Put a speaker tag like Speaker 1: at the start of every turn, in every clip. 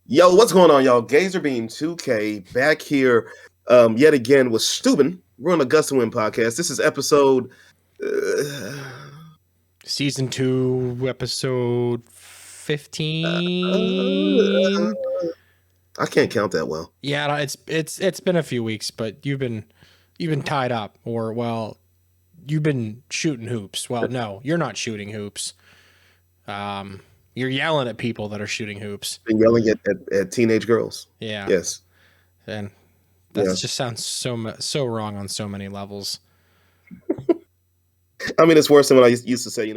Speaker 1: Yo, what's going on, y'all? Gazerbeam 2K back here yet again with Steuben. We're on the Gust of Wind podcast. This is episode
Speaker 2: Season 2, episode
Speaker 1: uh,
Speaker 2: 15.
Speaker 1: I can't count that well.
Speaker 2: Yeah, it's been a few weeks, but you've been tied up, or you've been shooting hoops. Well, no, you're not shooting hoops. You're yelling at people that are shooting hoops.
Speaker 1: Been yelling at teenage girls.
Speaker 2: Yeah.
Speaker 1: Yes.
Speaker 2: And that just sounds so wrong on so many levels.
Speaker 1: I mean, it's worse than when I used to say,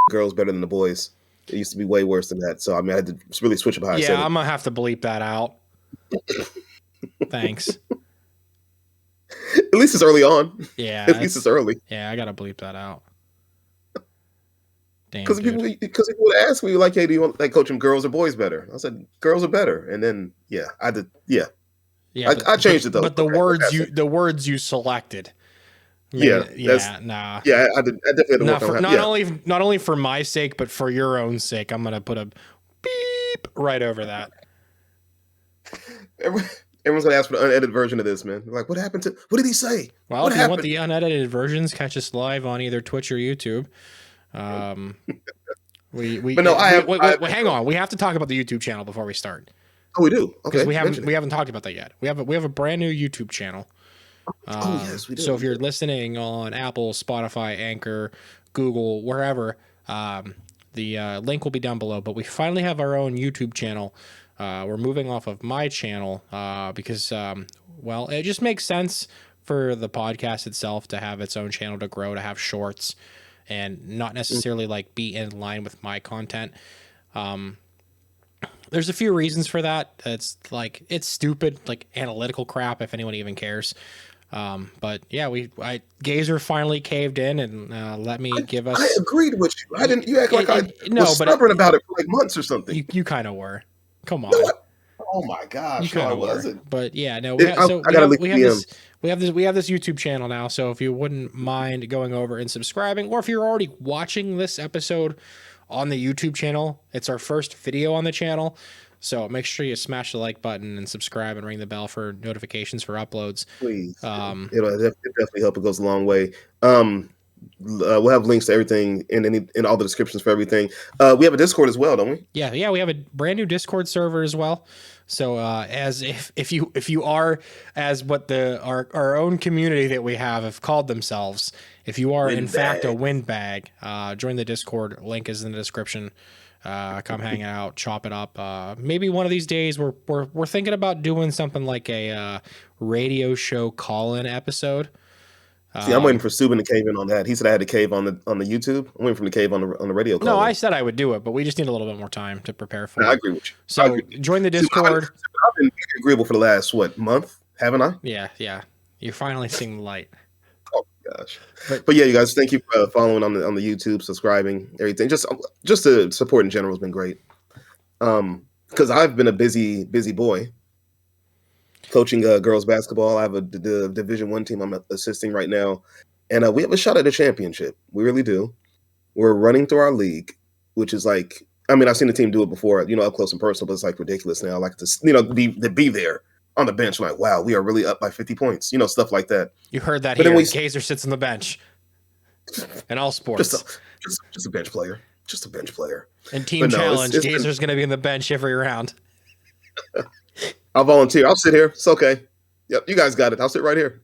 Speaker 1: girls better than the boys. It used to be way worse than that. So I mean, I had to really switch up how I said it.
Speaker 2: I'm gonna have to bleep that out. Thanks.
Speaker 1: At least it's early on.
Speaker 2: Yeah.
Speaker 1: At least it's early.
Speaker 2: Yeah, I gotta bleep that out. Damn.
Speaker 1: Because people would ask me like, "Hey, do you want coaching girls or boys better?" I said, "Girls are better." And then I did. Yeah. I changed it though.
Speaker 2: But the words you selected.
Speaker 1: Nah. Yeah, I definitely had to work on
Speaker 2: not only for my sake, but for your own sake, I'm gonna put a beep right over that.
Speaker 1: Everyone's gonna ask for the unedited version of this, man. Like, what did he say?
Speaker 2: Well, if you want the unedited versions, catch us live on either Twitch or YouTube. Hang on. We have to talk about the YouTube channel before we start.
Speaker 1: Oh, we do. Okay,
Speaker 2: we haven't talked about that yet. We have a brand new YouTube channel.
Speaker 1: Yes, we do.
Speaker 2: So if you're listening on Apple, Spotify, Anchor, Google, wherever, the link will be down below. But we finally have our own YouTube channel. We're moving off of my channel because, it just makes sense for the podcast itself to have its own channel to grow, to have shorts, and not necessarily be in line with my content. There's a few reasons for that. It's stupid, analytical crap, if anyone even cares. But yeah, Gazer finally caved in and let me give us.
Speaker 1: I agreed with you. I didn't. You act like I was stubborn about it for months or something.
Speaker 2: You kind of were. Come on.
Speaker 1: Oh my gosh,
Speaker 2: you kind of
Speaker 1: wasn't.
Speaker 2: But yeah, no.
Speaker 1: We have this
Speaker 2: YouTube channel now. So if you wouldn't mind going over and subscribing, or if you're already watching this episode on the YouTube channel, it's our first video on the channel. So make sure you smash the like button and subscribe and ring the bell for notifications for uploads.
Speaker 1: Please. It'll definitely help. It goes a long way. We'll have links to everything in all the descriptions for everything. We have a Discord as well, don't we?
Speaker 2: Yeah. We have a brand new Discord server as well. So as if you are, as what our own community that we have called themselves, if you are in fact a windbag, join the Discord. Link is in the description. Come hang out, chop it up. Maybe one of these days we're thinking about doing something like a radio show call-in episode.
Speaker 1: See, I'm waiting for Steuben to cave in on that. He said I had to cave on the YouTube. I'm waiting for him to cave on the radio call.
Speaker 2: No, I said I would do it, but we just need a little bit more time to prepare for it.
Speaker 1: I agree with you.
Speaker 2: So join the Discord.
Speaker 1: I've been agreeable for the last month, haven't I?
Speaker 2: Yeah. You're finally seeing the light.
Speaker 1: Oh my gosh. But yeah, you guys, thank you for following on the YouTube, subscribing, everything. Just the support in general has been great. Because I've been a busy boy coaching girls basketball. I have the Division I team I'm assisting right now, and we have a shot at a championship. We really do. We're running through our league, which is I've seen the team do it before, up close and personal, but it's ridiculous now. I like to, be there on the bench. I'm like, wow, we are really up by 50 points, stuff like that.
Speaker 2: You heard that here. Gazer sits on the bench in all sports.
Speaker 1: Just a bench player. Just a bench player.
Speaker 2: And team challenge, Gazer's going to be in the bench every round.
Speaker 1: I'll volunteer. I'll sit here. It's okay. Yep, you guys got it. I'll sit right here.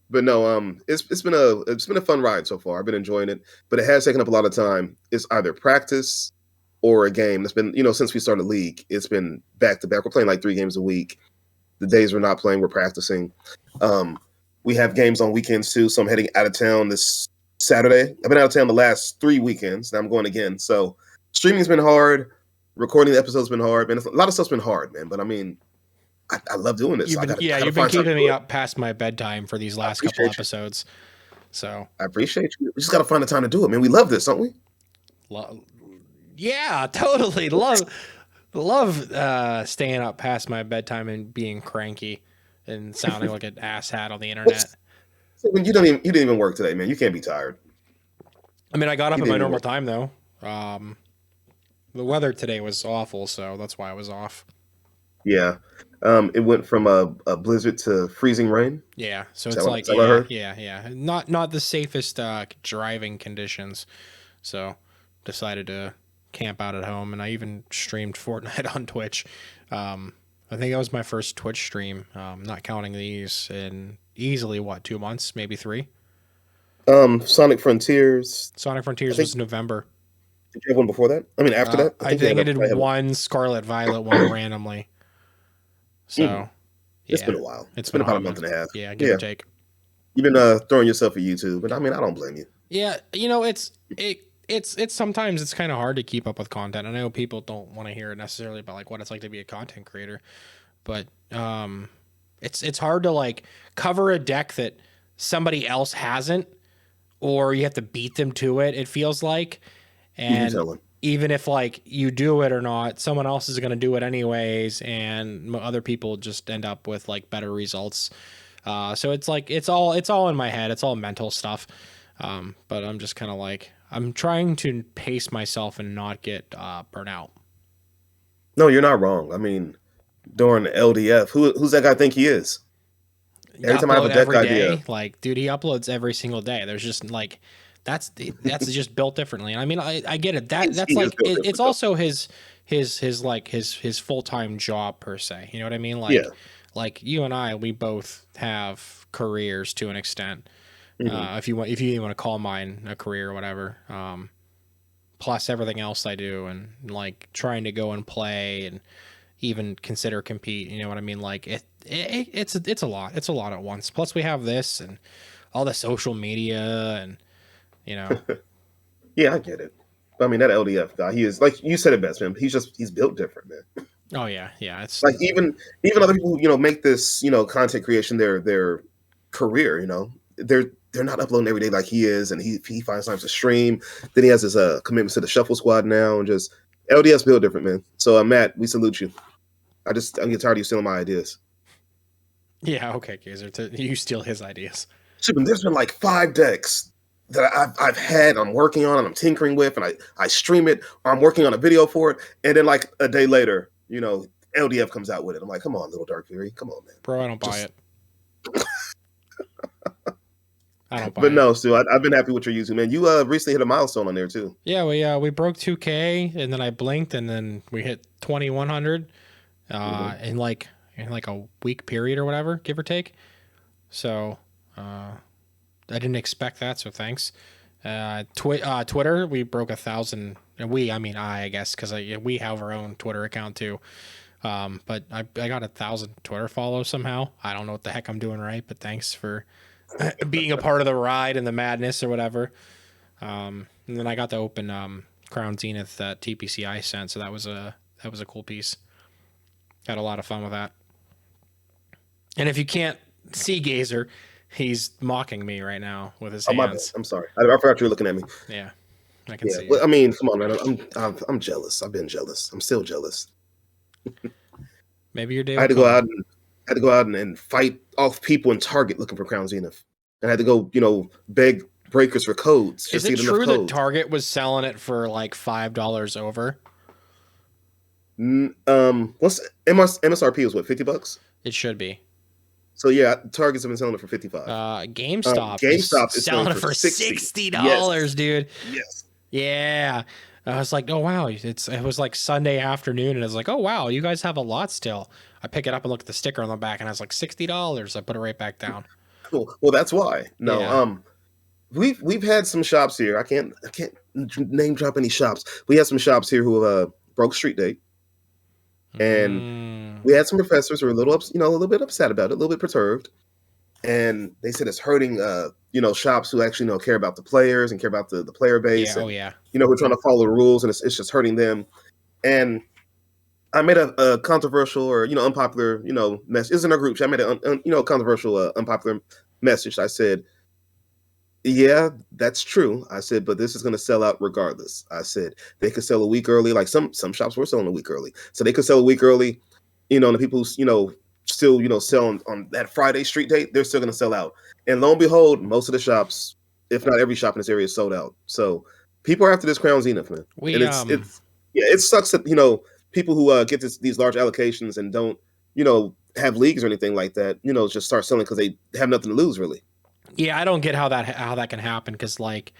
Speaker 1: But no, it's been a fun ride so far. I've been enjoying it, but it has taken up a lot of time. It's either practice or a game. It's been, since we started the league, it's been back to back. We're playing 3 games a week. The days we're not playing, we're practicing. We have games on weekends too. So I'm heading out of town this Saturday. I've been out of town the last 3 weekends. Now I'm going again. So streaming's been hard. Recording the episode's been hard, man. A lot of stuff's been hard, man. But I love doing this.
Speaker 2: You've been keeping me up past my bedtime for these last couple episodes. So
Speaker 1: I appreciate you. We just got to find the time to do it, man. We love this, don't we?
Speaker 2: Yeah, totally. Love staying up past my bedtime and being cranky and sounding like an asshat on the internet.
Speaker 1: You didn't even work today, man. You can't be tired.
Speaker 2: I mean, I got up at my normal time though. The weather today was awful, so that's why I was off.
Speaker 1: Yeah. It went from a blizzard to freezing rain.
Speaker 2: Yeah, so
Speaker 1: Is
Speaker 2: it's like
Speaker 1: that what I heard?
Speaker 2: yeah. Not the safest driving conditions. So decided to camp out at home, and I even streamed Fortnite on Twitch. I think that was my first Twitch stream, not counting these, in easily 2 months, maybe 3.
Speaker 1: Sonic Frontiers.
Speaker 2: Sonic
Speaker 1: I
Speaker 2: Frontiers
Speaker 1: think
Speaker 2: was November.
Speaker 1: did you have one before that? I mean, after that, I
Speaker 2: I
Speaker 1: think you
Speaker 2: think
Speaker 1: had
Speaker 2: I
Speaker 1: a.
Speaker 2: did
Speaker 1: I had
Speaker 2: one Scarlet Violet one randomly.
Speaker 1: mm,
Speaker 2: So
Speaker 1: it's
Speaker 2: yeah,
Speaker 1: been a while.
Speaker 2: it's
Speaker 1: It's
Speaker 2: been
Speaker 1: been
Speaker 2: a
Speaker 1: about a
Speaker 2: hot
Speaker 1: month
Speaker 2: minute.
Speaker 1: and a half.
Speaker 2: Yeah, give or
Speaker 1: Yeah,
Speaker 2: take.
Speaker 1: you've been throwing yourself at YouTube, but I mean, I don't blame you.
Speaker 2: Yeah, it's sometimes it's kind of hard to keep up with content. I know people don't want to hear necessarily about like what it's like to be a content creator, but it's hard to like cover a deck that somebody else hasn't, or you have to beat them to it. It feels like,
Speaker 1: You
Speaker 2: and
Speaker 1: telling?
Speaker 2: even if like you do it or not, someone else is going to do it anyways, and other people just end up with like better results. So it's like it's all in my head. It's all mental stuff. But I'm just kind of like I'm trying to pace myself and not get burnt out.
Speaker 1: No, you're not wrong. I mean, during LDF, who's that guy think he is?
Speaker 2: You
Speaker 1: Every time I have a
Speaker 2: upload
Speaker 1: deck
Speaker 2: every
Speaker 1: idea,
Speaker 2: day, like dude, he uploads every single day. There's just like that's just built differently. And I mean, I get it. That's
Speaker 1: he is
Speaker 2: like
Speaker 1: built
Speaker 2: it's
Speaker 1: different though.
Speaker 2: also his full-time job per se. You know what I mean?
Speaker 1: Yeah.
Speaker 2: Like you and I, we both have careers to an extent.
Speaker 1: Hmm.
Speaker 2: If you even want to call mine a career or whatever. Plus everything else I do, and like trying to go and play and even consider compete. You know what I mean? Like it's a lot. It's a lot at once. Plus we have this and all the social media and you know.
Speaker 1: Yeah, I get it. I mean, that LDF guy, he is like you said it best, man. He's built different, man.
Speaker 2: Oh yeah. It's
Speaker 1: Like even other people, make this, content creation their career. They're not uploading every day like he is, and he finds time to stream. Then he has his commitments to the Shuffle Squad now, and just LDS build different, man. So Matt, we salute you. I'm getting tired of you stealing my ideas.
Speaker 2: yeah okay, Gazer. You steal his ideas.
Speaker 1: There's been like 5 decks that I've had, I'm working on, and I'm tinkering with, and I stream it, or I'm working on a video for it, and then like a day later, LDF comes out with it. I'm like, come on, little Dark Fury, come on, man.
Speaker 2: Bro, I don't buy
Speaker 1: Just,
Speaker 2: it. I don't buy
Speaker 1: but
Speaker 2: it.
Speaker 1: no, Stu, I've been happy with your YouTube, man. You recently hit a milestone on there too.
Speaker 2: Yeah, we broke 2K, and then I blinked, and then we hit 2100
Speaker 1: Hmm.
Speaker 2: in like a week period or whatever, give or take. So I didn't expect that, so thanks. Twitter, we broke 1,000. And I mean I guess, because we have our own Twitter account too. But I got 1,000 Twitter follows somehow. I don't know what the heck I'm doing right, but thanks for being a part of the ride and the madness or whatever. And then I got to open Crown Zenith that TPCI sent, so that was a cool piece. Had a lot of fun with that. And if you can't see Gazer, he's mocking me right now with his
Speaker 1: Oh my bad.
Speaker 2: hands.
Speaker 1: I'm sorry. I forgot you were looking at me.
Speaker 2: Yeah, I can
Speaker 1: Yeah.
Speaker 2: see
Speaker 1: Well,
Speaker 2: it.
Speaker 1: I mean, come on, man. I'm jealous. I've been jealous. I'm still jealous.
Speaker 2: Maybe your day
Speaker 1: I
Speaker 2: will
Speaker 1: had to go
Speaker 2: come.
Speaker 1: out and fight off people in Target looking for Crown Zenith. And I had to go, beg breakers for codes
Speaker 2: Is
Speaker 1: just to
Speaker 2: it
Speaker 1: get enough
Speaker 2: true that
Speaker 1: codes.
Speaker 2: Target was selling it for like $5 over?
Speaker 1: What's MSRP is what, $50?
Speaker 2: It should be.
Speaker 1: So yeah, Targets have been selling it for 55.
Speaker 2: GameStop is
Speaker 1: GameStop is
Speaker 2: selling
Speaker 1: selling
Speaker 2: it
Speaker 1: for
Speaker 2: for
Speaker 1: 60.
Speaker 2: $60, dude.
Speaker 1: Yes.
Speaker 2: Yeah. I was like, oh wow, it was like Sunday afternoon, and I was like, oh wow, you guys have a lot still. I pick it up and look at the sticker on the back, and I was like, $60. I put it right back down.
Speaker 1: Cool. Well, that's why. No,
Speaker 2: Yeah.
Speaker 1: we've had some shops here. I can't name drop any shops. We had some shops here who broke street date, and
Speaker 2: Mm.
Speaker 1: we had some professors who were a little a little bit upset about it, a little bit perturbed, and they said it's hurting shops who actually care about the players and care about the player base,
Speaker 2: Yeah. Oh
Speaker 1: and
Speaker 2: yeah.
Speaker 1: who are trying to follow the rules, and it's just hurting them. And I made a controversial or unpopular message. It's in our group chat. I made a controversial unpopular message. I said, yeah, that's true. I said, but this is going to sell out regardless. I said they could sell a week early. Like some shops were selling a week early, so they could sell a week early. And the people who still selling on that Friday street date, they're still going to sell out. And lo and behold, most of the shops, if not every shop in this area, is sold out. So people are after this Crown Zenith, man, and
Speaker 2: We
Speaker 1: it's Yeah, it sucks that people who get these large allocations and don't have leagues or anything like that. Just start selling because they have nothing to lose, really.
Speaker 2: Yeah, I don't get how that can happen because like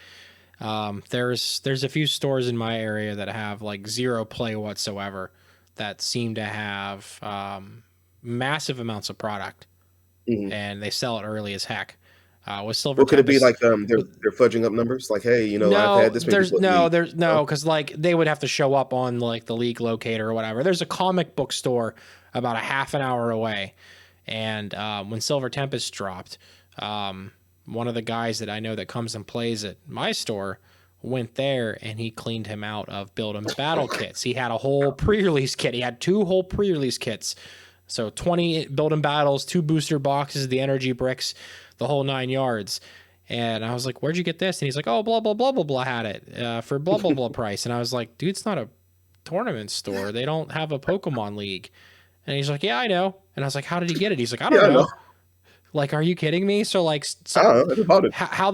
Speaker 2: there's a few stores in my area that have like zero play whatsoever that seem to have massive amounts of product
Speaker 1: Mhm.
Speaker 2: and they sell it early as heck. With Silver
Speaker 1: Well, could it be
Speaker 2: Tempest,
Speaker 1: like they're fudging up numbers? Like, hey, I've
Speaker 2: no,
Speaker 1: had this many people at league.
Speaker 2: there's
Speaker 1: No?
Speaker 2: no, because like they would have to show up on like the league locator or whatever. There's a comic book store about a half an hour away, and when Silver Tempest dropped, one of the guys that I know that comes and plays at my store went there and he cleaned him out of building battle kits. He had a whole pre-release kit. He had 2 whole pre-release kits. So 20 building battles, 2 booster boxes, the energy bricks, the whole 9 yards. And I was like, where'd you get this? And he's like, oh, blah, blah, blah, blah, blah had it for blah, blah, blah price. And I was like, dude, it's not a tournament store. They don't have a Pokemon League. And he's like, yeah, I know. And I was like, how did he get it? He's like, I don't
Speaker 1: Yeah, I
Speaker 2: know.
Speaker 1: know.
Speaker 2: Like, are you kidding me? So like,
Speaker 1: I don't know. It's about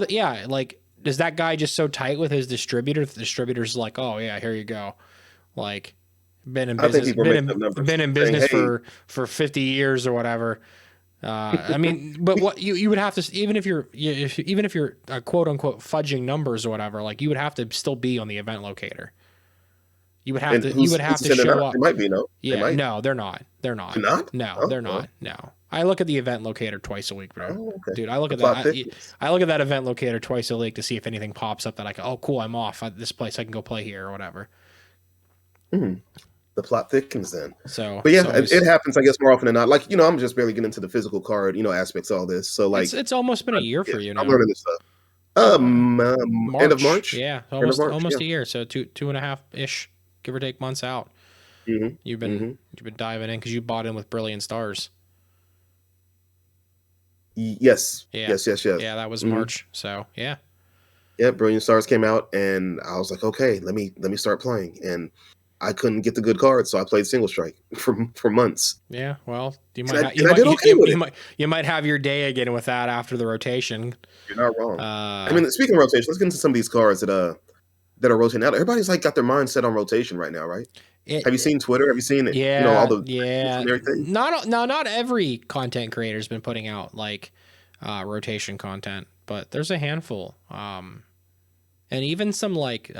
Speaker 1: it.
Speaker 2: yeah, like, is that guy just so tight with his distributor? The distributor's like, oh yeah, here you go. Like, been in
Speaker 1: I think
Speaker 2: business,
Speaker 1: people are making up numbers.
Speaker 2: been in
Speaker 1: saying,
Speaker 2: business
Speaker 1: hey,
Speaker 2: for 50 years or whatever. I mean, but what you would have to, even if you're quote unquote fudging numbers or whatever, like you would have to still be on the event locator. You would have
Speaker 1: and
Speaker 2: to,
Speaker 1: who's,
Speaker 2: you would have
Speaker 1: who's
Speaker 2: to
Speaker 1: saying they're
Speaker 2: show
Speaker 1: not?
Speaker 2: up.
Speaker 1: They might be, no. They
Speaker 2: Yeah,
Speaker 1: might.
Speaker 2: no, they're not. They're not.
Speaker 1: They're not?
Speaker 2: No,
Speaker 1: Oh,
Speaker 2: they're not. No. I look at the event locator twice a week, bro.
Speaker 1: Oh, okay.
Speaker 2: Dude, I look at
Speaker 1: plot
Speaker 2: that.
Speaker 1: thickens.
Speaker 2: I look at that event locator twice a week to see if anything pops up that I go, oh, cool, I'm off at this place. I can go play here or whatever.
Speaker 1: The plot thickens then.
Speaker 2: So,
Speaker 1: But yeah,
Speaker 2: so
Speaker 1: it happens, I guess, more often than not. Like, I'm just barely getting into the physical card, aspects of all this. So, like,
Speaker 2: it's almost been a year for you now.
Speaker 1: I'm learning this stuff. End of March.
Speaker 2: Yeah,
Speaker 1: End of March,
Speaker 2: almost
Speaker 1: yeah.
Speaker 2: a year. So two and a half ish, give or take months out. You've been diving in because you bought in with Brilliant Stars.
Speaker 1: Yes.
Speaker 2: Yeah.
Speaker 1: Yes.
Speaker 2: Yeah, that was March. So yeah.
Speaker 1: Yeah, Brilliant Stars came out, and I was like, okay, let me start playing. And I couldn't get the good cards, so I played Single Strike for months.
Speaker 2: Yeah, well, you might have your day again with that after the rotation.
Speaker 1: You're not wrong. I mean, speaking of rotation, let's get into some of these cards that are rotating out. Everybody's like got their mind set on rotation right now, right? Have you seen Twitter? Have you seen it?
Speaker 2: Yeah,
Speaker 1: all the
Speaker 2: and
Speaker 1: everything.
Speaker 2: Not every content creator's been putting out like rotation content, but there's a handful, and even some like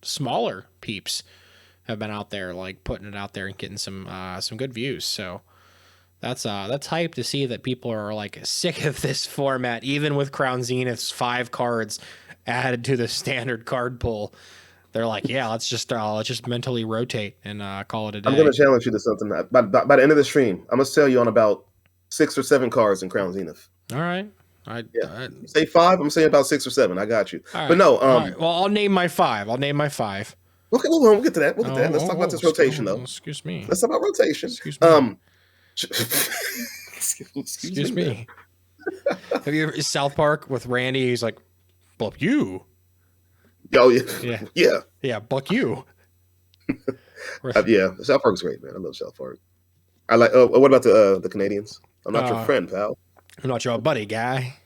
Speaker 2: smaller peeps have been out there like putting it out there and getting some good views. So that's hype to see that people are like sick of this format, even with Crown Zenith's 5 cards added to the standard card pool. They're like, yeah, let's just mentally rotate and call it a day.
Speaker 1: I'm going to challenge you to something. By the end of the stream, I'm going to sell you on about 6 or 7 cards in Crown Zenith.
Speaker 2: All right.
Speaker 1: You say 5. I'm saying about 6 or 7. I got you.
Speaker 2: Right.
Speaker 1: But no.
Speaker 2: Right. Well, I'll name my 5. Okay,
Speaker 1: we'll get to that. Let's talk about this rotation, though.
Speaker 2: Excuse me.
Speaker 1: Let's talk about rotation.
Speaker 2: Excuse me.
Speaker 1: Excuse me.
Speaker 2: Have you ever South Park with Randy? He's like, "Buck you."
Speaker 1: Oh yeah.
Speaker 2: Buck you.
Speaker 1: Yeah. South Park's great, man. I love South Park. I like. What about the Canadians? I'm not your friend, pal.
Speaker 2: I'm not your buddy, guy.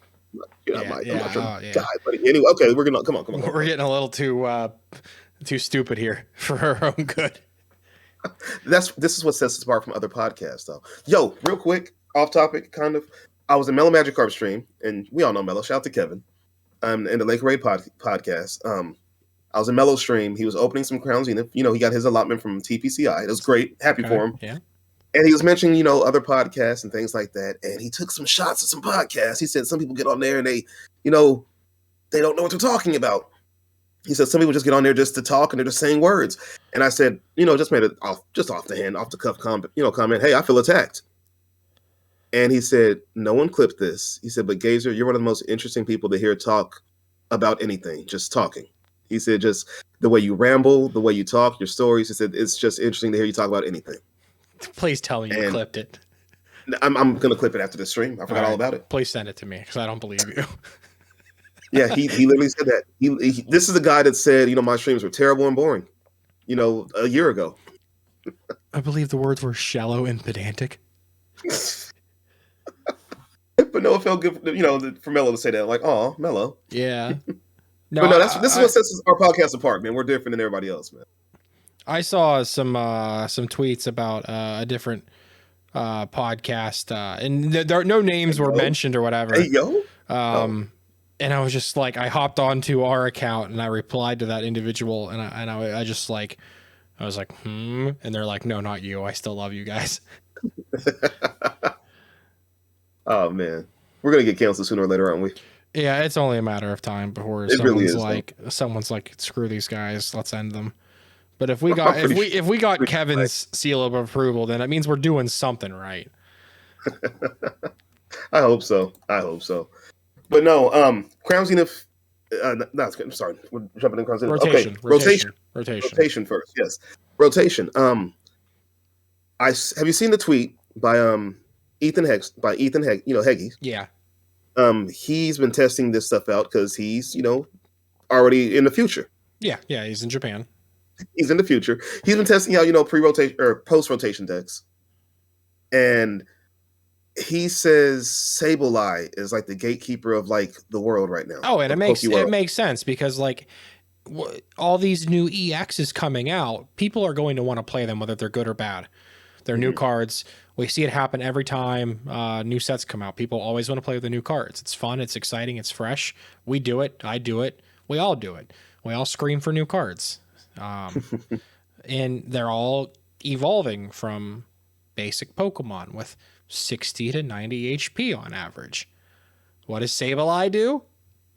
Speaker 1: I'm not your guy, buddy. Anyway, okay, we're gonna come on.
Speaker 2: We're getting a little too stupid here for our own good.
Speaker 1: This is what sets us apart from other podcasts, though. Yo, real quick, off topic, kind of. I was in Mellow Magic Carp stream, and we all know Mellow. Shout out to Kevin. In the Lake Raid podcast. I was in Mellow stream. He was opening some Crown Zenith. He got his allotment from TPCI. It was great. Happy for him.
Speaker 2: Yeah.
Speaker 1: And he was mentioning, other podcasts and things like that. And he took some shots at some podcasts. He said some people get on there and they, they don't know what they're talking about. He said some people just get on there just to talk and they're just saying words. And I said, just made it off the cuff comment. Hey, I feel attacked. And he said, no one clipped this. He said, but Gazer, you're one of the most interesting people to hear talk about anything, just talking. He said, just the way you ramble, the way you talk, your stories. He said, it's just interesting to hear you talk about anything.
Speaker 2: Please tell me you clipped it.
Speaker 1: I'm going to clip it after the stream. I forgot all about it.
Speaker 2: Please send it to me because I don't believe you.
Speaker 1: Yeah, he literally said that. This is the guy that said, my streams were terrible and boring, a year ago.
Speaker 2: I believe the words were shallow and pedantic.
Speaker 1: But no, it felt good, for Mello to say that. Like, oh, Mello.
Speaker 2: Yeah.
Speaker 1: No, but no, this is what sets our podcast apart, man. We're different than everybody else, man.
Speaker 2: I saw some tweets about a different podcast, and there no names were mentioned or whatever.
Speaker 1: Hey yo.
Speaker 2: And I was just like, I hopped onto our account and I replied to that individual, and I just like, I was like, and they're like, no, not you. I still love you guys.
Speaker 1: Oh man, we're gonna get canceled sooner or later, aren't we?
Speaker 2: Yeah, it's only a matter of time before
Speaker 1: It really is,
Speaker 2: someone's like, screw these guys, let's end them. But if we got if we got Kevin's seal of approval, then that means we're doing something right.
Speaker 1: I hope so. But no, Crown Zenith. No, I'm sorry. We're jumping in Crown Zenith.
Speaker 2: Rotation,
Speaker 1: okay,
Speaker 2: rotation.
Speaker 1: Rotation first. Yes, rotation. Have you seen the tweet by Ethan Hegg? You know, Heggy.
Speaker 2: Yeah.
Speaker 1: He's been testing this stuff out because he's already in the future.
Speaker 2: Yeah, he's in Japan.
Speaker 1: He's in the future. He's been testing out pre-rotation or post-rotation decks, and he says Sableye is like the gatekeeper of like the world right now.
Speaker 2: Oh, and it makes sense because like all these new EXs coming out, people are going to want to play them whether they're good or bad. They're new cards. We see it happen every time new sets come out. People always want to play with the new cards. It's fun. It's exciting. It's fresh. We do it. I do it. We all do it. We all scream for new cards. And they're all evolving from basic Pokemon with 60 to 90 HP on average. What does Sableye do?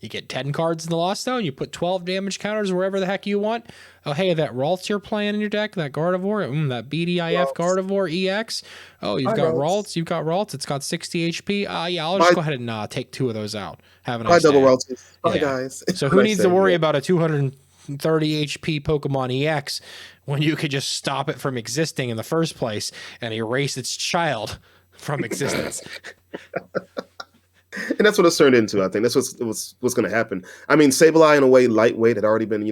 Speaker 2: You get 10 cards in the Lost Zone, you put 12 damage counters wherever the heck you want. Oh, hey, that Ralts you're playing in your deck, that Gardevoir, that BDIF Gardevoir EX. Oh, you've got Ralts. It's got 60 HP. Yeah, I'll just go ahead and take 2 of those out. Have a nice day.
Speaker 1: Double Ralts. Bye, guys.
Speaker 2: So who needs to worry about a 230 HP Pokemon EX when you could just stop it from existing in the first place and erase its child from existence?
Speaker 1: And that's what it's turned into. I think that's what's going to happen. I mean, Sableye in a way lightweight had already been,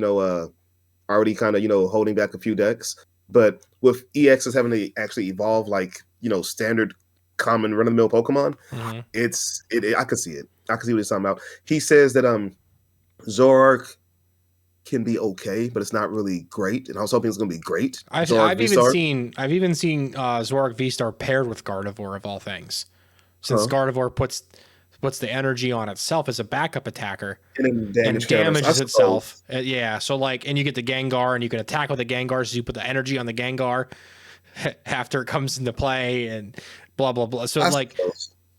Speaker 1: already kind of, holding back a few decks. But with EXs having to actually evolve like, standard common run-of-the-mill Pokemon, I could see it. I could see what he's talking about. He says that Zoroark can be okay, but it's not really great. And I was hoping it's going to be great.
Speaker 2: I've even seen Zoroark V-Star paired with Gardevoir of all things. Since Gardevoir puts the energy on itself as a backup attacker and damages itself. Yeah, so like, and you get the Gengar and you can attack with the Gengar, so you put the energy on the Gengar after it comes into play and blah, blah, blah. So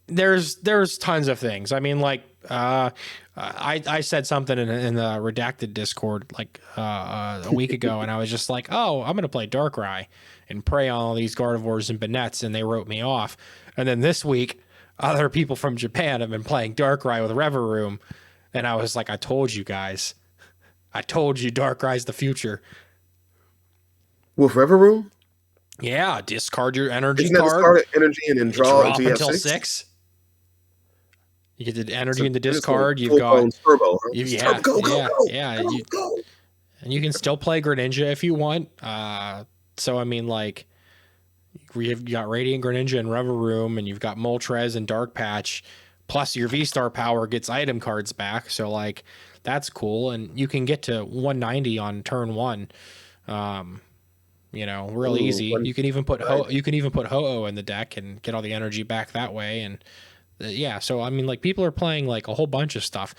Speaker 2: there's tons of things. I mean, like, I said something in the redacted Discord like a week ago, and I was just like, oh, I'm going to play Darkrai and prey on all these Gardevoirs and Banets, and they wrote me off. And then this week, other people from Japan have been playing Darkrai with Reveroom, and I was like, I told you guys. I told you Darkrai's the future.
Speaker 1: With Reveroom?
Speaker 2: Yeah, discard your energy
Speaker 1: Isn't
Speaker 2: card.
Speaker 1: Discard energy and then draw
Speaker 2: until 6. You get the energy in the discard. You've got
Speaker 1: Turbo, huh?
Speaker 2: Go. And you can still play Greninja if you want. So I mean, like, you got Radiant Greninja and Reveroom, and you've got Moltres and Dark Patch, plus your V-Star power gets item cards back. So like, that's cool, and you can get to 190 on turn 1. Real easy. You can even put Ho-Oh in the deck and get all the energy back that way. And so I mean, like, people are playing like a whole bunch of stuff.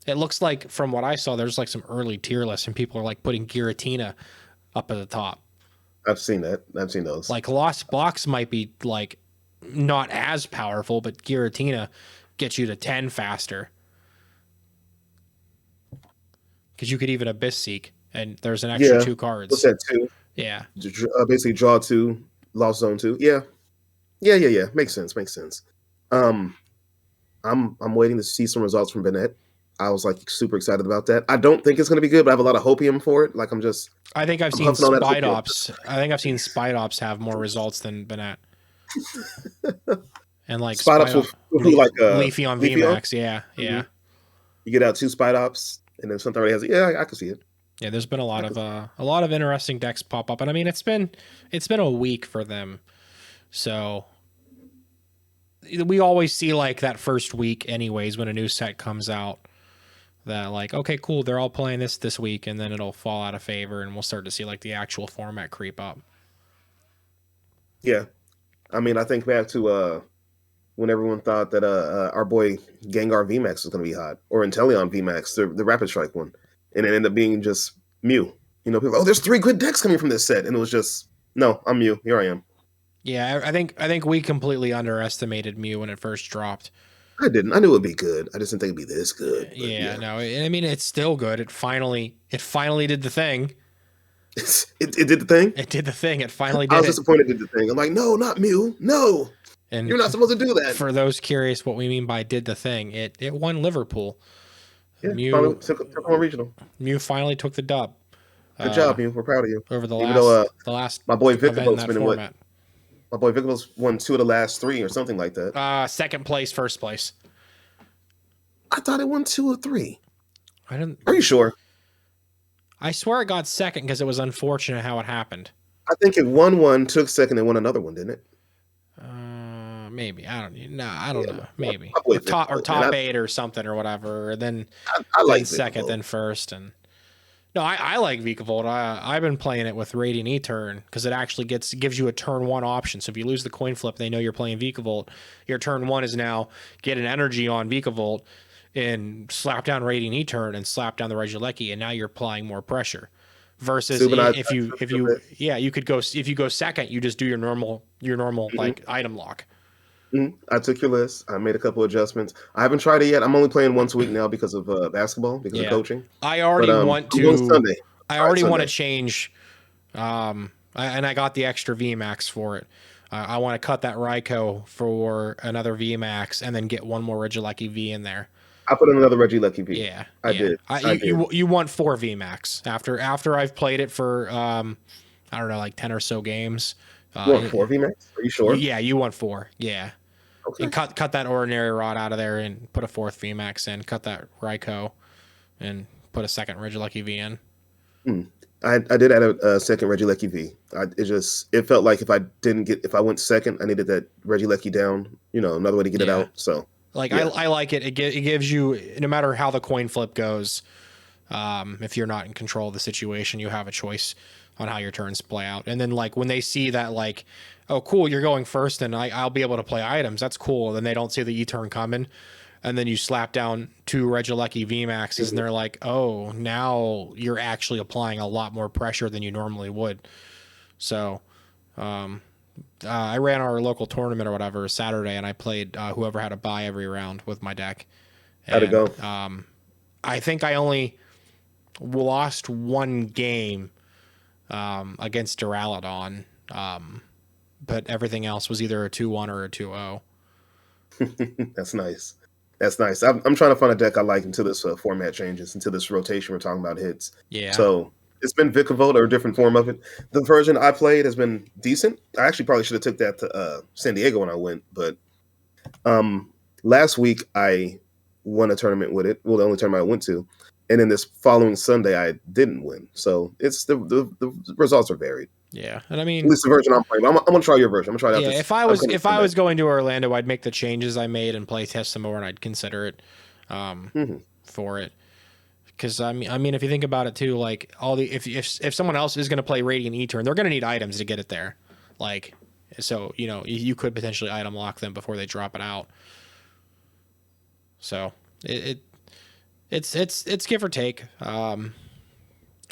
Speaker 2: It looks like, from what I saw, there's like some early tier lists, and people are like putting Giratina up at the top.
Speaker 1: I've seen that. I've seen those.
Speaker 2: Like, Lost Box might be like not as powerful, but Giratina gets you to 10 faster. Because you could even Abyss Seek, and there's an extra 2 cards.
Speaker 1: What's that, 2?
Speaker 2: Yeah.
Speaker 1: Basically draw 2, Lost Zone 2. Yeah. Makes sense. I'm waiting to see some results from Bennett. I was like super excited about that. I don't think it's going to be good, but I have a lot of hopium for it. Like,
Speaker 2: I think I've seen Spidops. I think I've seen Spidops have more results than Bennett. And like
Speaker 1: Spidops with like
Speaker 2: Leafy on VMAX. Yeah.
Speaker 1: You get out 2 Spidops, and then something already has it. Yeah, I can see it.
Speaker 2: Yeah, there's been a lot of interesting decks pop up, and I mean, it's been a week for them, so we always see like that first week anyways when a new set comes out. that like, okay, cool, they're all playing this week, and then it'll fall out of favor, and we'll start to see like the actual format creep up.
Speaker 1: Yeah, I mean, I think back to when everyone thought that our boy Gengar VMAX was going to be hot, or Inteleon VMAX, the Rapid Strike one, and it ended up being just Mew. You know, people, oh, there's 3 good decks coming from this set, and it was just, no, I'm Mew. Here I am.
Speaker 2: Yeah, I think we completely underestimated Mew when it first dropped.
Speaker 1: I didn't. I knew it'd be good. I just didn't think it'd be this good. But
Speaker 2: Yeah,
Speaker 1: yeah,
Speaker 2: no, I mean it's still good. It finally did the thing.
Speaker 1: it did the thing.
Speaker 2: It did the thing. It finally
Speaker 1: I
Speaker 2: did
Speaker 1: was
Speaker 2: it.
Speaker 1: disappointed it did the thing. I'm like, no, not Mew. No,
Speaker 2: And
Speaker 1: you're not supposed to do that.
Speaker 2: for those curious what we mean by did the thing, it won Liverpool.
Speaker 1: Yeah, finally took on regional.
Speaker 2: Mew finally took the dub.
Speaker 1: Good job, Mew. We're proud of you.
Speaker 2: Over the
Speaker 1: Even
Speaker 2: last
Speaker 1: my boy
Speaker 2: event in
Speaker 1: Victor's
Speaker 2: that
Speaker 1: been
Speaker 2: format.
Speaker 1: my boy Victor's won 2 of the last 3 or something like that.
Speaker 2: Second place, first place.
Speaker 1: I thought it won 2 or 3.
Speaker 2: I didn't.
Speaker 1: Are you sure?
Speaker 2: I swear it got second because it was unfortunate how it happened.
Speaker 1: I think it won one, took second, and won another one, didn't it?
Speaker 2: Maybe I don't know. Maybe top 8 or something or whatever. And then
Speaker 1: I like
Speaker 2: second, then first, and no, I like Vikavolt. I've been playing it with Radiant E-Turn because it actually gives you a turn 1 option. So if you lose the coin flip, they know you're playing Vikavolt. Your turn 1 is now get an energy on Vikavolt and slap down Radiant E-Turn and slap down the Regieleki, and now you're applying more pressure. Versus if you could go if you go second, you just do your normal like item lock.
Speaker 1: I took your list. I made a couple adjustments. I haven't tried it yet. I'm only playing once a week now because of basketball, because of coaching.
Speaker 2: I already want to.
Speaker 1: Sunday.
Speaker 2: I already want to change. And I got the extra VMAX for it. I want to cut that Raikou for another VMAX and then get one more Regieleki V in there.
Speaker 1: I put in another Regieleki V.
Speaker 2: Yeah,
Speaker 1: I did.
Speaker 2: You want 4 VMAX after I've played it for I don't know, like 10 or so games.
Speaker 1: You want 4 VMAX? Are you sure?
Speaker 2: Yeah, you want 4. Yeah.
Speaker 1: Okay.
Speaker 2: And cut that ordinary rod out of there and put a 4th VMAX in. Cut that Raikou and put a second Regieleki V in.
Speaker 1: I did add a second Regieleki V. It felt like if I went second, I needed that Regieleki down. You know, another way to get it out. So
Speaker 2: I like it. It gives you, no matter how the coin flip goes, if you're not in control of the situation, you have a choice on how your turns play out. And then like when they see that like, oh cool, you're going first and I'll be able to play items, that's cool. And then they don't see the E-turn coming. And then you slap down 2 Regieleki VMAXs and they're like, oh, now you're actually applying a lot more pressure than you normally would. So I ran our local tournament or whatever Saturday, and I played whoever had a bye every round with my deck.
Speaker 1: How'd it go?
Speaker 2: I think I only lost 1 game against Duraludon, but everything else was either a 2-1 or a 2-0.
Speaker 1: That's nice. That's nice. I'm trying to find a deck I like until this format changes, until this rotation we're talking about hits.
Speaker 2: Yeah.
Speaker 1: So it's been Vikavolt or a different form of it. The version I played has been decent. I actually probably should have took that to San Diego when I went, but last week I won a tournament with it. Well, the only tournament I went to, and then this following Sunday I didn't win. So it's the results are varied.
Speaker 2: Yeah, and I mean,
Speaker 1: at least the version I'm playing. I'm gonna try your version. I'm gonna try that.
Speaker 2: Yeah, if I was going to Orlando, I'd make the changes I made and play test some more, and I'd consider it for it. Because I mean, if you think about it too, like if someone else is going to play Radiant E-turn, they're going to need items to get it there. Like, so you know, you could potentially item lock them before they drop it out. So it's give or take. I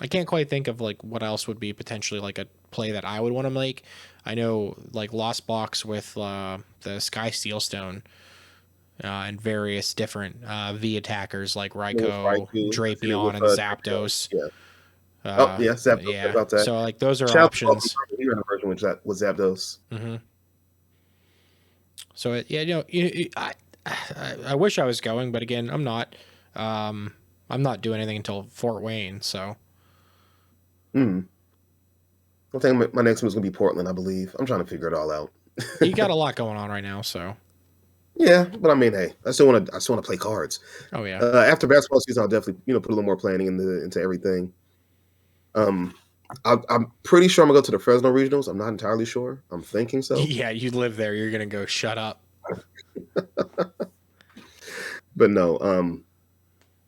Speaker 2: can't quite think of like what else would be potentially like a play that I would want to make. I know like Lost Box with the Sky Steelstone and various different V attackers like Raikou, Drapion, and Zapdos.
Speaker 1: Zapdos.
Speaker 2: Yeah.
Speaker 1: About that.
Speaker 2: So like those are options.
Speaker 1: You're in a version with Zapdos.
Speaker 2: Mm-hmm. So I wish I was going, but again, I'm not. I'm not doing anything until Fort Wayne, so.
Speaker 1: I think my next move is gonna be Portland. I believe. I'm trying to figure it all out.
Speaker 2: You got a lot going on right now, so.
Speaker 1: Yeah, but I mean, hey, I still want to play cards.
Speaker 2: Oh yeah.
Speaker 1: After basketball season, I'll definitely put a little more planning into everything. I'm pretty sure I'm gonna go to the Fresno regionals. I'm not entirely sure. I'm thinking so.
Speaker 2: Yeah, you live there. You're gonna go. Shut up.
Speaker 1: But no.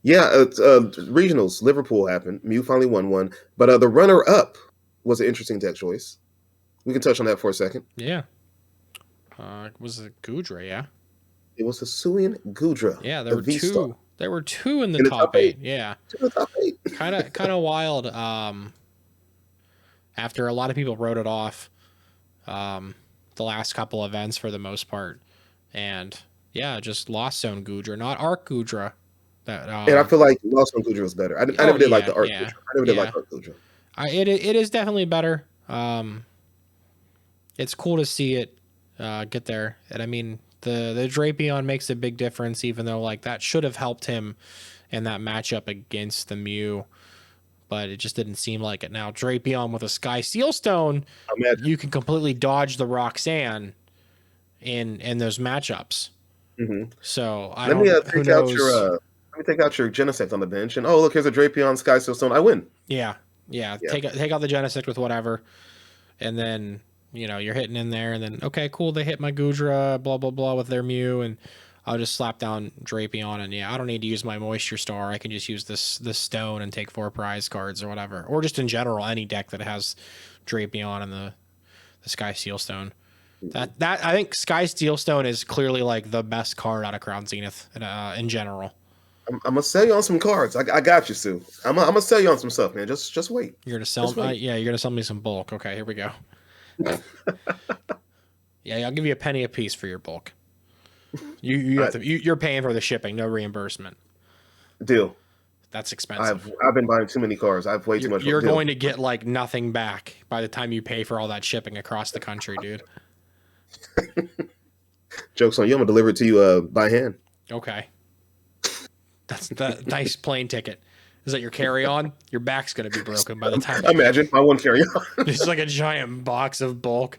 Speaker 1: Yeah, regionals. Liverpool happened. Mew finally won one, but the runner-up was an interesting deck choice. We can touch on that for a second.
Speaker 2: Yeah. Was it Gudra? Yeah.
Speaker 1: It was Hisuian Gudra,
Speaker 2: Yeah, there
Speaker 1: the
Speaker 2: were
Speaker 1: V Star
Speaker 2: two. There were two in the
Speaker 1: in the top
Speaker 2: top
Speaker 1: eight.
Speaker 2: eight. Yeah.
Speaker 1: To the top eight.
Speaker 2: Kind of wild. After a lot of people wrote it off, the last couple events for the most part, and yeah, just Lost Zone Gudra, not Arc Gudra. That
Speaker 1: And I feel like Lost on Gudra was better. I
Speaker 2: oh
Speaker 1: never did like
Speaker 2: yeah,
Speaker 1: the Art
Speaker 2: yeah,
Speaker 1: Gudra. I never did
Speaker 2: yeah.
Speaker 1: like Art Gudra.
Speaker 2: It is definitely better. It's cool to see it get there, and I mean the Drapion makes a big difference, even though like that should have helped him in that matchup against the Mew, but it just didn't seem like it. Now Drapion with a Sky Sealstone,
Speaker 1: Imagine.
Speaker 2: you can completely dodge the Roxanne in those matchups.
Speaker 1: Mm-hmm.
Speaker 2: So I
Speaker 1: Let me
Speaker 2: don't. Who
Speaker 1: take out
Speaker 2: knows?
Speaker 1: your Genesect on the bench, and oh look, here's a Drapion Sky Stone. I win.
Speaker 2: Yeah, yeah.
Speaker 1: Yeah.
Speaker 2: Take out the Genesect with whatever, and then you're hitting in there, and then okay, cool. They hit my Gudra, blah blah blah with their Mew, and I'll just slap down Drapion, and yeah, I don't need to use my Moisture Star. I can just use this stone and take 4 prize cards or whatever, or just in general any deck that has Drapion and the Sky Sealstone. That I think Sky Steelstone is clearly like the best card out of Crown Zenith in general.
Speaker 1: I'm gonna sell you on some cards. I got you, Sue. I'm gonna sell you on some stuff, man. Just wait.
Speaker 2: You're gonna sell, yeah. You're gonna sell me some bulk. Okay, here we go. Yeah, I'll give you a penny a piece for your bulk. You have to. You're paying for the shipping, no reimbursement.
Speaker 1: Deal.
Speaker 2: That's expensive.
Speaker 1: I've been buying too many cars. I've way too much.
Speaker 2: You're going to get like nothing back by the time you pay for all that shipping across the country, dude.
Speaker 1: Joke's on you. I'm gonna deliver it to you by hand.
Speaker 2: Okay. That's the nice plane ticket. Is that your carry-on? Your back's gonna be broken by the time.
Speaker 1: Imagine my one carry-on.
Speaker 2: It's like a giant box of bulk.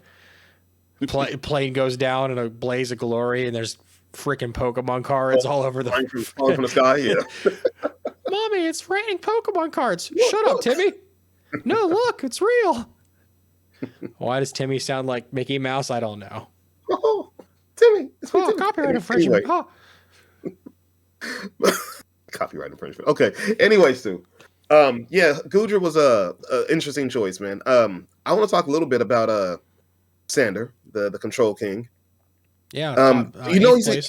Speaker 2: Plane goes down in a blaze of glory, and there's freaking Pokemon cards all over the
Speaker 1: falling from the sky. Yeah.
Speaker 2: Mommy, it's raining Pokemon cards. Shut up, Timmy. No, look, it's real. Why does Timmy sound like Mickey Mouse? I don't know.
Speaker 1: Oh, Timmy.
Speaker 2: Oh, copyright infringement.
Speaker 1: Anyway. Copyright infringement. Okay. Anyway, Stu. Yeah, Gudra was a interesting choice, man. I want to talk a little bit about Sander, the Control King.
Speaker 2: Yeah.
Speaker 1: He's like,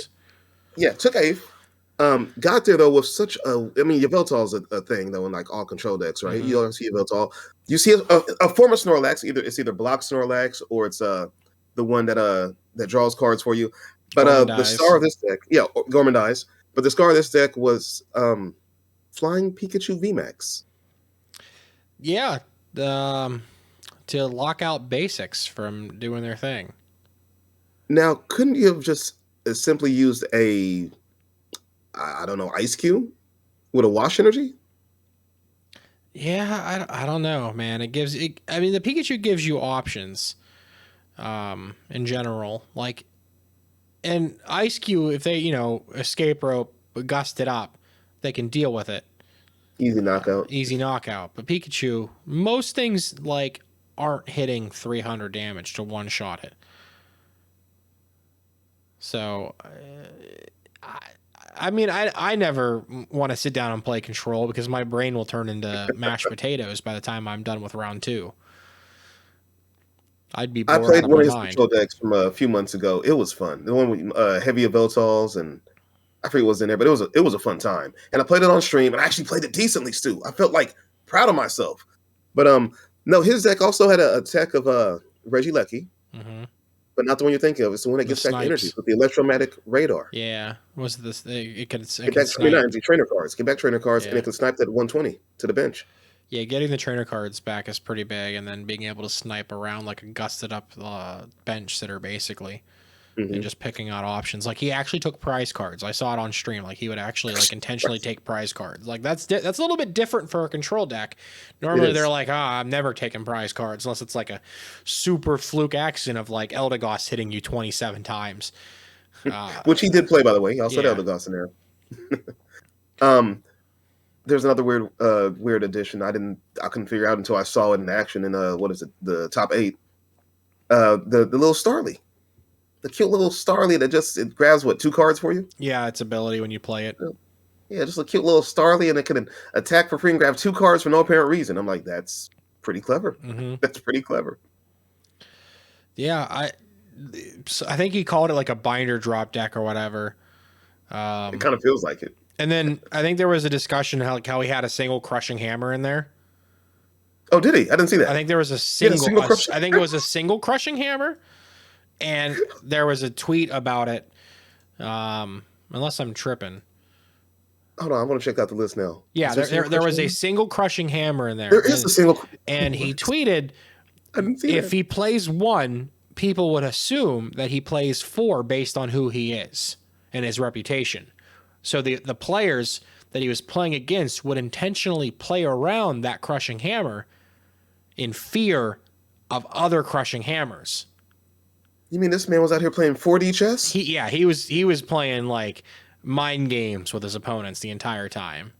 Speaker 1: yeah, took eighth. Got there though with such a. I mean, Yveltal's a thing though in like all control decks, right?
Speaker 2: Mm-hmm.
Speaker 1: You don't see Yveltal. You see a form of Snorlax. It's either block Snorlax or it's the one that draws cards for you. But the star of this deck, yeah, Gormandize. But the star of this deck was Flying Pikachu VMAX.
Speaker 2: Yeah, to lock out basics from doing their thing.
Speaker 1: Now, couldn't you have just simply used a, I don't know, Ice Cube with a wash energy?
Speaker 2: Yeah, I don't know, man. I mean, the Pikachu gives you options in general. Like, and Ice Cube, if they, escape rope, gust it up, they can deal with it.
Speaker 1: Easy knockout.
Speaker 2: Easy knockout. But Pikachu, most things, like, aren't hitting 300 damage to one-shot it. So, I mean, I never want to sit down and play Control because my brain will turn into mashed potatoes by the time I'm done with round 2. I'd be bored. I played
Speaker 1: one of his Control decks from a few months ago. It was fun. The one with heavy Yveltals, and I forget what was in there, but it was a fun time. And I played it on stream, and I actually played it decently, Stu. I felt like proud of myself. But no, his deck also had a tech of Regieleki. Mm-hmm. But not the one you're thinking of. It's the one that gets back energy with the electromagnetic radar.
Speaker 2: Yeah. What's this? It can
Speaker 1: get back trainer cards. Get back trainer cards, and it can snipe that 120 to the bench.
Speaker 2: Yeah, getting the trainer cards back is pretty big, and then being able to snipe around like a gusted up bench sitter, basically, and just picking out options. Like, he actually took prize cards. I saw it on stream. Like, he would actually like intentionally take prize cards. Like, that's a little bit different for a control deck. Normally, they're like, I'm never taking prize cards unless it's like a super fluke accident of like Eldegoss hitting you 27 times.
Speaker 1: Which he did play, by the way. He also had Eldegoss in there. There's another weird addition I couldn't figure out until I saw it in action in the top 8. The little Starly. The cute little Starly that it grabs 2 cards for you?
Speaker 2: Yeah, its ability when you play it.
Speaker 1: Yeah, just a cute little Starly, and it can attack for free and grab 2 cards for no apparent reason. I'm like, that's pretty clever.
Speaker 2: Mm-hmm.
Speaker 1: That's pretty clever.
Speaker 2: Yeah, I think he called it like a binder drop deck or whatever.
Speaker 1: It kind of feels like it.
Speaker 2: And then I think there was a discussion how he had a single crushing hammer in there.
Speaker 1: Oh, did he? I didn't see that.
Speaker 2: I think there was a single I think it was a single crushing hammer, and there was a tweet about it. Unless I'm tripping.
Speaker 1: Hold on, I want to check out the list now.
Speaker 2: Yeah, there was a single crushing hammer in there.
Speaker 1: There is a single.
Speaker 2: And he tweeted, if he plays 1, people would assume that he plays 4 based on who he is and his reputation. So the players that he was playing against would intentionally play around that crushing hammer in fear of other crushing hammers.
Speaker 1: You mean this man was out here playing 4D chess?
Speaker 2: He was playing like mind games with his opponents the entire time.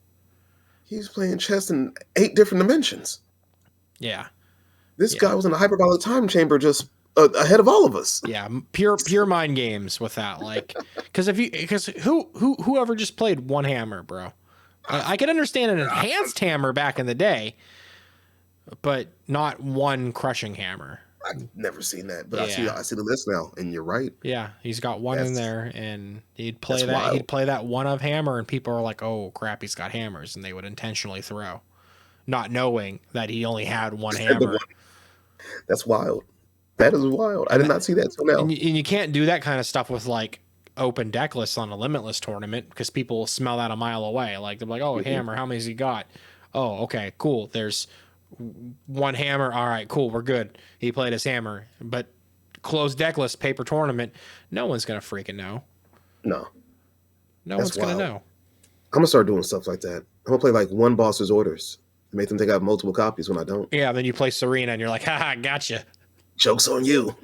Speaker 1: He's playing chess in 8 different dimensions.
Speaker 2: Yeah.
Speaker 1: This guy was in a hyperbolic time chamber just ahead of all of us.
Speaker 2: Yeah, pure mind games with that. Like, because whoever just played 1 hammer, bro. I could understand an enhanced hammer back in the day, but not 1 crushing hammer.
Speaker 1: I've never seen that, but I see the list now, and you're right.
Speaker 2: Yeah, he's got 1 in there, and he'd play that.
Speaker 1: Wild.
Speaker 2: He'd play that 1 of hammer, and people are like, "Oh crap, he's got hammers," and they would intentionally throw, not knowing that he only had 1 hammer.
Speaker 1: That's wild. That is wild. I did not see that till now.
Speaker 2: And you can't do that kind of stuff with like open deck lists on a limitless tournament because people will smell that a mile away. Like they're like, "Oh, hammer, how many's he got?" Oh, okay, cool. There's 1 hammer. All right, cool. We're good. He played his hammer, but closed deck list paper tournament, no one's gonna freaking know.
Speaker 1: No
Speaker 2: one's gonna know.
Speaker 1: I'm gonna start doing stuff like that. I'm gonna play like 1 boss's orders, make them think I have multiple copies when I don't.
Speaker 2: Yeah, then you play Serena and you're like, haha, gotcha.
Speaker 1: Joke's on you.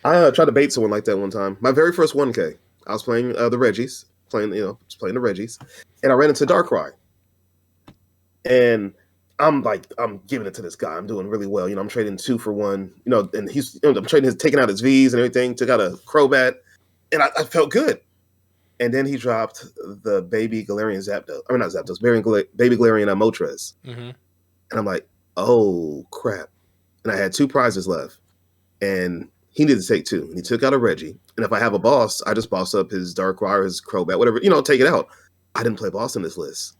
Speaker 1: I tried to bait someone like that one time. My very first 1K, I was playing the Reggies, playing the Reggies, and I ran into Darkrai. And I'm giving it to this guy. I'm doing really well. I'm trading 2 for 1, and he's, I'm taking out his V's and everything, took out a Crobat, and I felt good. And then he dropped the baby Galarian Zapdos. I mean, not Zapdos, baby Galarian Moltres.
Speaker 2: Mm-hmm.
Speaker 1: And I'm like, oh, crap. And I had 2 prizes left. And he needed to take 2. And he took out a Reggie. And if I have a boss, I just boss up his Darkrai or his Crobat, whatever, take it out. I didn't play boss in this list.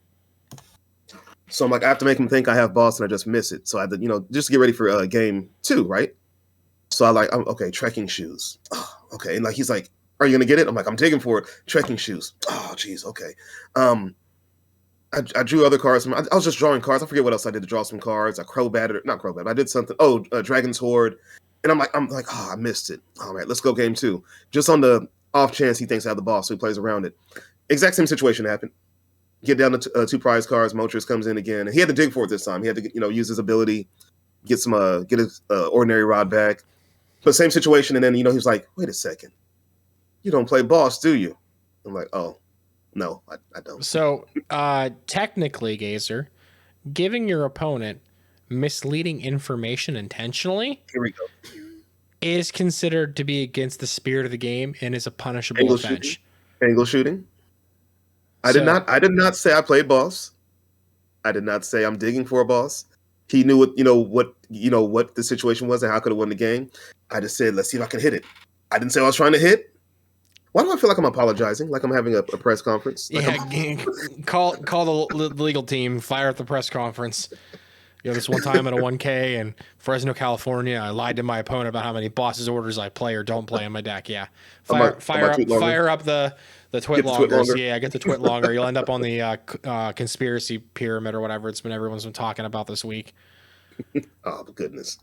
Speaker 1: So I'm like, I have to make him think I have boss and I just miss it. So I had to, just get ready for game 2, right? So I'm okay, trekking shoes. Oh, okay. And like, he's like, are you going to get it? I'm like, I'm digging for it. Trekking shoes. Oh, geez. Okay. I drew other cards. I was just drawing cards. I forget what else I did to draw some cards. Not Crobat. I did something. Oh, Dragon's Horde. And I'm like, oh, I missed it. All right, let's go game 2. Just on the off chance he thinks I have the boss, so he plays around it. Exact same situation happened. Get down to 2 prize cards. Moltres comes in again. And he had to dig for it this time. He had to, use his ability, get his ordinary rod back. But same situation. And then, he was like, wait a second. You don't play boss, do you? I'm like, oh, no, I don't.
Speaker 2: So technically, Gazer, giving your opponent misleading information intentionally
Speaker 1: Here we go.
Speaker 2: is considered to be against the spirit of the game and is a punishable offense.
Speaker 1: Angle shooting. I did not say I played boss. I did not say I'm digging for a boss. He knew what the situation was and how I could have won the game. I just said, let's see if I can hit it. I didn't say I was trying to hit. Why do I feel like I'm apologizing? Like I'm having a press conference? Like
Speaker 2: call the legal team, fire at the press conference. This one time at a 1K in Fresno, California, I lied to my opponent about how many bosses orders I play or don't play in my deck. Yeah. Fire up the Twitlongers. Yeah, get the Twitlonger. You'll end up on the conspiracy pyramid or whatever everyone's been talking about this week.
Speaker 1: Oh, goodness.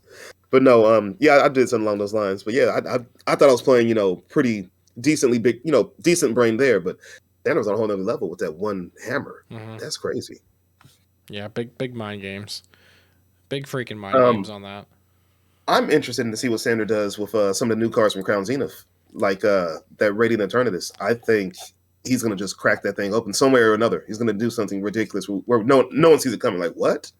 Speaker 1: But no, I did something along those lines. But yeah, I thought I was playing, pretty decently big, decent brain there, but Dan was on a whole nother level with that 1 hammer. Mm-hmm. That's crazy.
Speaker 2: Yeah, big mind games. Big freaking mind games on that.
Speaker 1: I'm interested in to see what Sander does with some of the new cards from Crown Zenith, like that Radiant Eternatus. I think he's going to just crack that thing open somewhere or another. He's going to do something ridiculous where no one sees it coming. Like, what?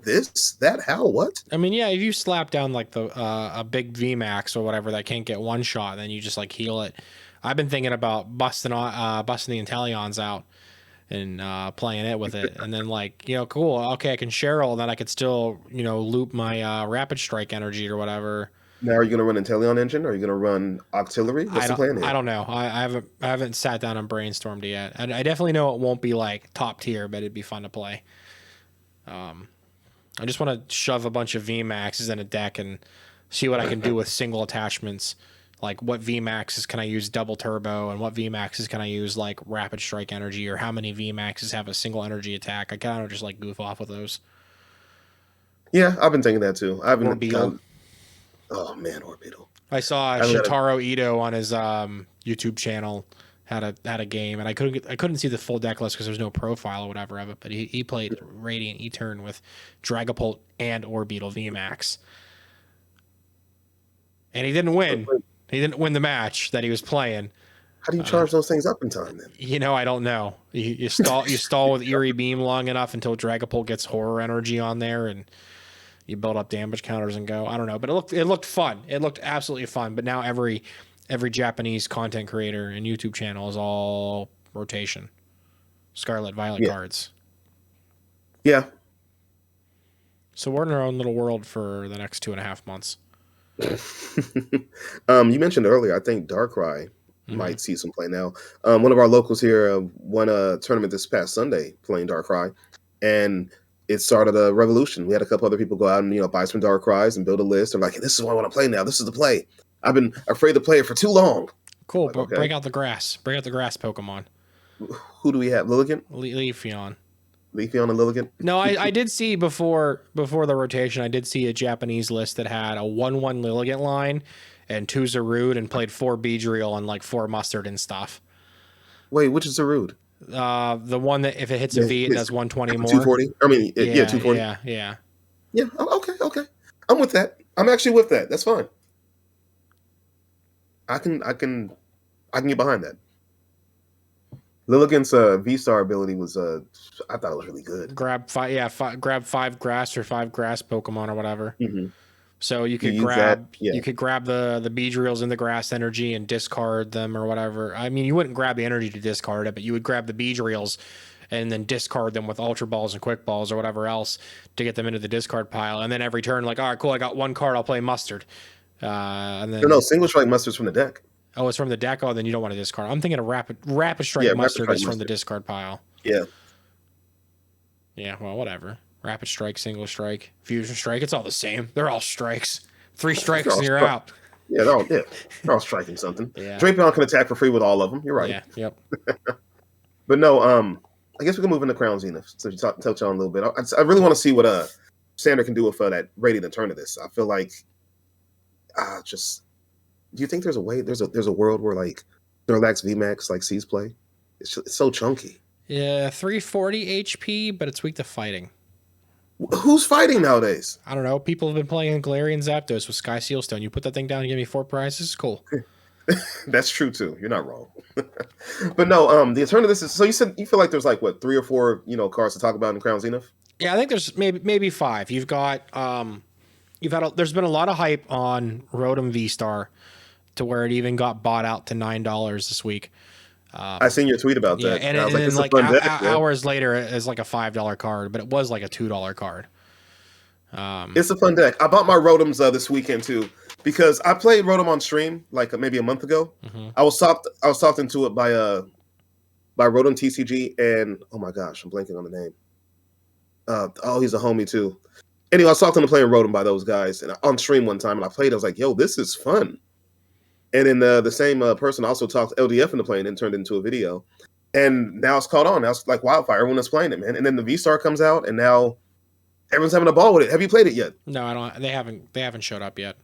Speaker 1: This? That? How? What?
Speaker 2: I mean, yeah, if you slap down like a big VMAX or whatever that can't get 1 shot, then you just like heal it. I've been thinking about busting the Inteleons out and playing it with it, and then like, you know, cool, okay, I can Cheryl, and then I could still, you know, loop my Rapid Strike energy or whatever.
Speaker 1: Now, are you going to run Inteleon engine? Or are you going to run Auxiliary? What's the plan
Speaker 2: I
Speaker 1: here?
Speaker 2: don't know. I haven't sat down and brainstormed it yet. I definitely know it won't be like top tier, but it'd be fun to play. I just want to shove a bunch of VMAXs in a deck and see what I can do with single attachments. Like what VMAXs can I use double turbo, and what VMAXs can I use like Rapid Strike energy, or how many VMAXs have a single energy attack. I kind of just like goof off with those.
Speaker 1: Yeah, I've been thinking that too. I
Speaker 2: Or
Speaker 1: haven't
Speaker 2: Beetle.
Speaker 1: gotten. Oh man, Orbital.
Speaker 2: I saw
Speaker 1: I haven't got a.
Speaker 2: Shintaro Ito on his YouTube channel had a game, and I couldn't see the full deck list because there's no profile or whatever of it. But he played Radiant E-Turn with Dragapult and Orbital VMAX, and he didn't win. He didn't win the match that he was playing.
Speaker 1: How do you charge those things up in time then?
Speaker 2: You know, I don't know. You stall with Eerie Beam long enough until Dragapult gets horror energy on there, and you build up damage counters and go. I don't know, but it looked fun. It looked absolutely fun. But now every Japanese content creator and YouTube channel is all rotation, Scarlet Violet cards.
Speaker 1: Yeah.
Speaker 2: So we're in our own little world for the next 2.5 months.
Speaker 1: You mentioned earlier, I think Darkrai might see some play now. One of our locals here won a tournament this past Sunday playing Darkrai, and it started a revolution. We had a couple other people go out and, you know, buy some Darkrai's and build a list. They're like, hey, this is what I want to play now. This is the play. I've been afraid to play it for too long.
Speaker 2: Cool,
Speaker 1: Like,
Speaker 2: but
Speaker 1: okay.
Speaker 2: break out the grass. Break out the grass Pokemon.
Speaker 1: Who do we have? Lilligant?
Speaker 2: Leafeon.
Speaker 1: Leafeon and Lilligant?
Speaker 2: No, I did see before the rotation, I did see a Japanese list that had a 1/1 Lilligant line and 2 Zarude, and played 4 Beedrill and like 4 Mustard and stuff.
Speaker 1: Wait, which is Zarude?
Speaker 2: The one that if it hits a V, it does 120 more.
Speaker 1: 240? I mean, yeah, 240.
Speaker 2: Yeah.
Speaker 1: Yeah, okay. I'm with that. I'm actually with that. That's fine. I can get behind that. Lilligant's V-Star ability was I thought it was really good.
Speaker 2: Grab 5 grass or 5 grass Pokemon or whatever.
Speaker 1: Mm-hmm.
Speaker 2: So you could you could grab the Beedrills in the grass energy and discard them or whatever. I mean, you wouldn't grab the energy to discard it, but you would grab the Beedrills and then discard them with Ultra Balls and Quick Balls or whatever else to get them into the discard pile. And then every turn, like, all right, cool, I got 1 card, I'll play Mustard. And then
Speaker 1: no, Single Strike Mustard's from the deck.
Speaker 2: Oh, it's from the deck. Oh, then you don't want to discard. I'm thinking of Rapid Strike Mustard is from the discard pile.
Speaker 1: Yeah.
Speaker 2: Yeah, well, whatever. Rapid Strike, Single Strike, Fusion Strike, it's all the same. They're all strikes. 3 strikes and you're out.
Speaker 1: Yeah, they're all striking something.
Speaker 2: Yeah.
Speaker 1: Drapion can attack for free with all of them. You're right.
Speaker 2: Yeah, yep.
Speaker 1: But no, I guess we can move into Crown Zenith. So you touch on a little bit. I really want to see what Sander can do with that Radiant Turn of this. I feel like do you think there's a way there's a world where like Durlax VMAX like sees play? It's so chunky.
Speaker 2: Yeah, 340 HP, but it's weak to fighting.
Speaker 1: Who's fighting nowadays?
Speaker 2: I don't know. People have been playing Galarian Zapdos with Sky Sealstone. You put that thing down and give me 4 prizes. Cool.
Speaker 1: That's true too. You're not wrong. But no, the Eternal this is so you said you feel like there's like what 3 or 4 cards to talk about in Crown Zenith?
Speaker 2: Yeah, I think there's maybe 5. You've got there's been a lot of hype on Rotom V-Star to where it even got bought out to $9 this week.
Speaker 1: I seen your tweet about that.
Speaker 2: Yeah, and
Speaker 1: I was
Speaker 2: then
Speaker 1: like,
Speaker 2: hours later, it's like a $5 card, but it was like a $2 card.
Speaker 1: It's a fun deck. I bought my Rotoms this weekend too because I played Rotom on stream like maybe a month ago.
Speaker 2: Mm-hmm.
Speaker 1: I was talked into it by Rotom TCG and oh my gosh, I'm blanking on the name. He's a homie too. Anyway, I was talking to playing Rotom by those guys and on stream one time and I played. I was like, yo, this is fun. And then the same person also talked LDF into playing and turned into a video. And now it's caught on. Now it's like wildfire. Everyone is playing it, man. And then the V-Star comes out and now everyone's having a ball with it. Have you played it yet?
Speaker 2: No, I don't. They haven't showed up yet.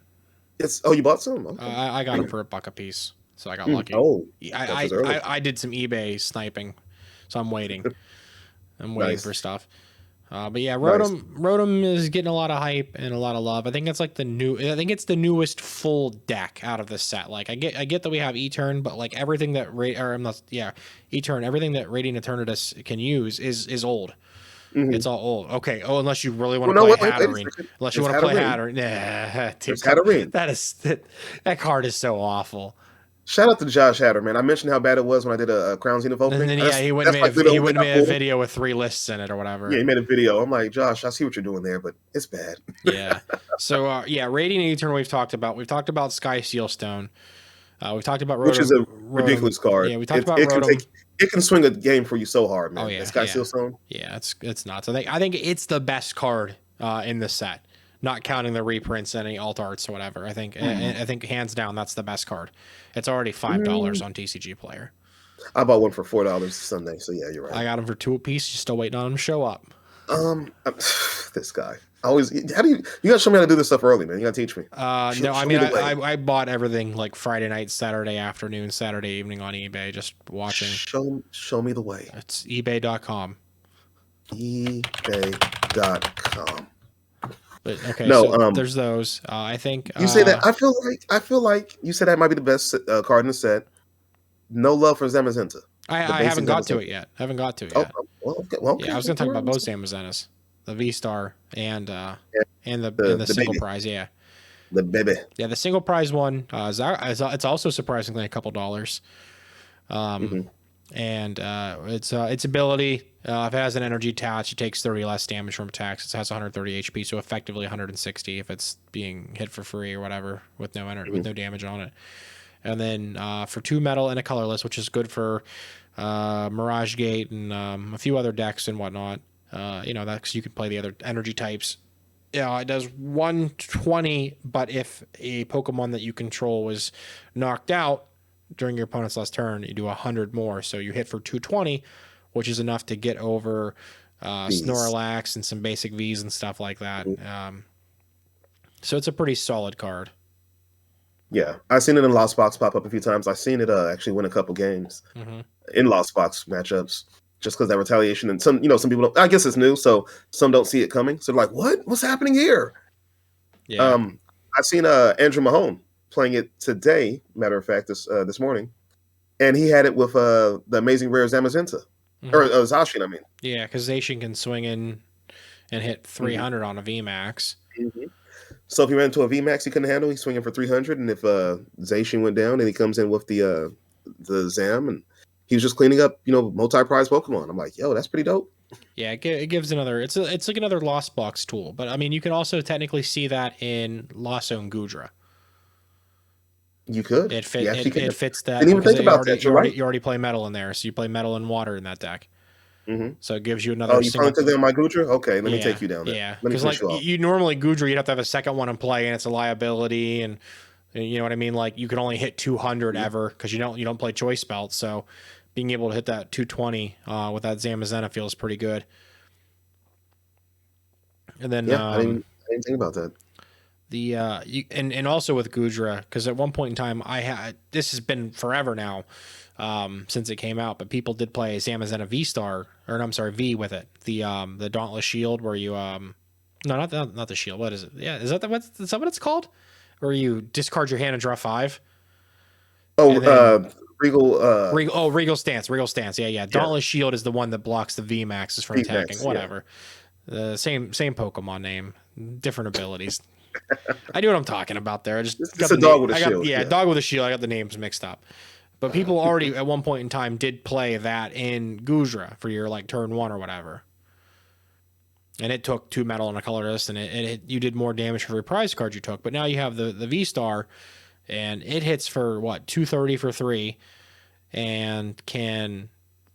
Speaker 1: You bought some? Okay.
Speaker 2: I got them for $1 a piece, so I got lucky.
Speaker 1: Oh,
Speaker 2: I did some eBay sniping, so I'm waiting. I'm waiting for stuff. But yeah, Rotom is getting a lot of hype and a lot of love. I think it's like the newest full deck out of the set. Like I get that we have E-Turn, but like everything that E-Turn, everything that Radiant Eternatus can use is old. Mm-hmm. It's all old. Okay. Oh, unless you really want to play Hatterene. Unless you want to play Hatterene. Nah, dude, that card is so awful.
Speaker 1: Shout out to Josh Hatter, man. I mentioned how bad it was when I did a Crown Zenith
Speaker 2: And
Speaker 1: opening.
Speaker 2: then
Speaker 1: That's,
Speaker 2: he
Speaker 1: that's like
Speaker 2: he
Speaker 1: literally
Speaker 2: wouldn't
Speaker 1: I
Speaker 2: made a
Speaker 1: pulled him.
Speaker 2: video with 3 lists in it or whatever.
Speaker 1: Yeah, he made a video. I'm like, Josh, I see what you're doing there, but it's bad.
Speaker 2: Yeah. So yeah, Radiant Eternal we've talked about. We've talked about Sky Sealstone. We've talked about Rotom.
Speaker 1: Which is a ridiculous card.
Speaker 2: Yeah, we talked about
Speaker 1: it
Speaker 2: Rotom.
Speaker 1: It can swing a game for you so hard, man.
Speaker 2: Oh yeah,
Speaker 1: that Sky Sealstone.
Speaker 2: Yeah, it's nuts. I think it's the best card in the set, not counting the reprints and any alt arts or whatever. I think hands down that's the best card. It's already $5 on TCG Player.
Speaker 1: I bought one for $4 Sunday, so yeah, you're right.
Speaker 2: I got them for 2 apiece. You're still waiting on them to show up.
Speaker 1: This guy. How do you gotta show me how to do this stuff early, man. You gotta teach me.
Speaker 2: No, I mean I bought everything like Friday night, Saturday afternoon, Saturday evening on eBay, just watching.
Speaker 1: Show me the way.
Speaker 2: It's ebay.com.
Speaker 1: ebay.com.
Speaker 2: But okay,
Speaker 1: no,
Speaker 2: so there's those. I think
Speaker 1: you say that. I feel like you said that might be the best card in the set. No love for Zamazenta.
Speaker 2: I haven't got to it yet. I haven't got to it yet.
Speaker 1: Okay.
Speaker 2: Yeah, I was going to talk about both Zamazenas, the V Star and the single prize. Yeah,
Speaker 1: the baby.
Speaker 2: Yeah, the single prize one it's also surprisingly a couple dollars. And its ability, if it has an energy attached, it takes 30 less damage from attacks. It has 130 HP, so effectively 160 if it's being hit for free or whatever with no energy, with no damage on it. And then for 2 metal and a colorless, which is good for Mirage Gate and a few other decks and whatnot. That's you can play the other energy types. Yeah, it does 120, but if a Pokemon that you control was knocked out during your opponent's last turn, you do 100 more. So you hit for 220, which is enough to get over Snorlax and some basic Vs and stuff like that. So it's a pretty solid card.
Speaker 1: Yeah, I've seen it in Lost Box pop up a few times. I've seen it actually win a couple games in Lost Box matchups, just because that retaliation. And some people don't. I guess it's new, so some don't see it coming. So they're like, "What's happening here?"
Speaker 2: Yeah.
Speaker 1: I've seen Andrew Mahone playing it today. Matter of fact, this morning, and he had it with the amazing rare Zamazenta or Zacian. I mean,
Speaker 2: yeah, because Zacian can swing in and hit 300 on a VMAX.
Speaker 1: So if he ran into a VMAX he couldn't handle, he's swinging for 300. And if Zacian went down, and he comes in with the Zam, and he was just cleaning up, multi-prize Pokemon. I'm like, yo, that's pretty dope.
Speaker 2: Yeah, it gives another. It's like another Lost Box tool. But I mean, you can also technically see that in Lost Zone Gudra.
Speaker 1: You could.
Speaker 2: It fits that.
Speaker 1: Didn't even think about that.
Speaker 2: You already play metal in there, so you play metal and water in that deck. So it gives you another.
Speaker 1: Oh, you finally took down my Gudra? Okay, let me take you down there.
Speaker 2: Yeah, because like you normally Gudra, you'd have to have a second one in play, and it's a liability, and you know what I mean. Like you can only hit 200 ever because you don't play Choice Belt. So being able to hit that 220 with that Zamazenta feels pretty good. And then
Speaker 1: I didn't think about that.
Speaker 2: And also with Gudra, because at one point in time this has been forever now. Since it came out, but people did play Zamazenta V-Star, V with it. The Dauntless Shield, where you no, not the shield. What is it? Yeah, is that what it's called? Where you discard your hand and draw 5. Regal Stance. Yeah. Dauntless Shield is the one that blocks the VMAXs from attacking. Whatever. The same Pokemon name, different abilities. I knew what I'm talking about there. I just
Speaker 1: it's a dog with a shield.
Speaker 2: Yeah, dog with a shield. I got the names mixed up. But people already at one point in time did play that in Gudra for your like turn 1 or whatever. And it took 2 metal and a colorless, and you did more damage for every prize card you took. But now you have the V-Star, and it hits for 230 for 3, and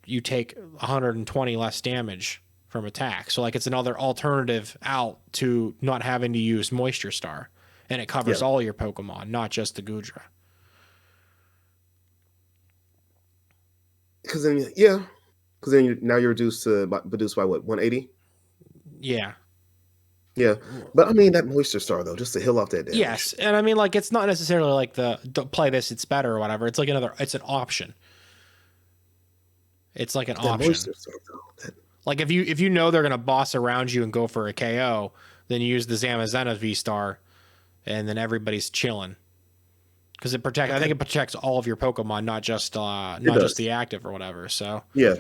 Speaker 2: you take 120 less damage from attack. So like it's another alternative out to not having to use Moisture Star. And it covers all your Pokemon, not just the Gudra.
Speaker 1: Because then, now you're reduced by what, 180?
Speaker 2: Yeah.
Speaker 1: Yeah, but I mean that Moisture Star though, just to heal off that damage.
Speaker 2: Yes, and I mean like it's not necessarily like don't play this, it's better or whatever. It's like it's an option. It's like an option. Moisture Star, though, like if you know they're gonna boss around you and go for a KO, then you use the Zamazenta V-Star, and then everybody's chilling. Because I think it protects all of your Pokemon, not just the active or whatever. So
Speaker 1: yeah,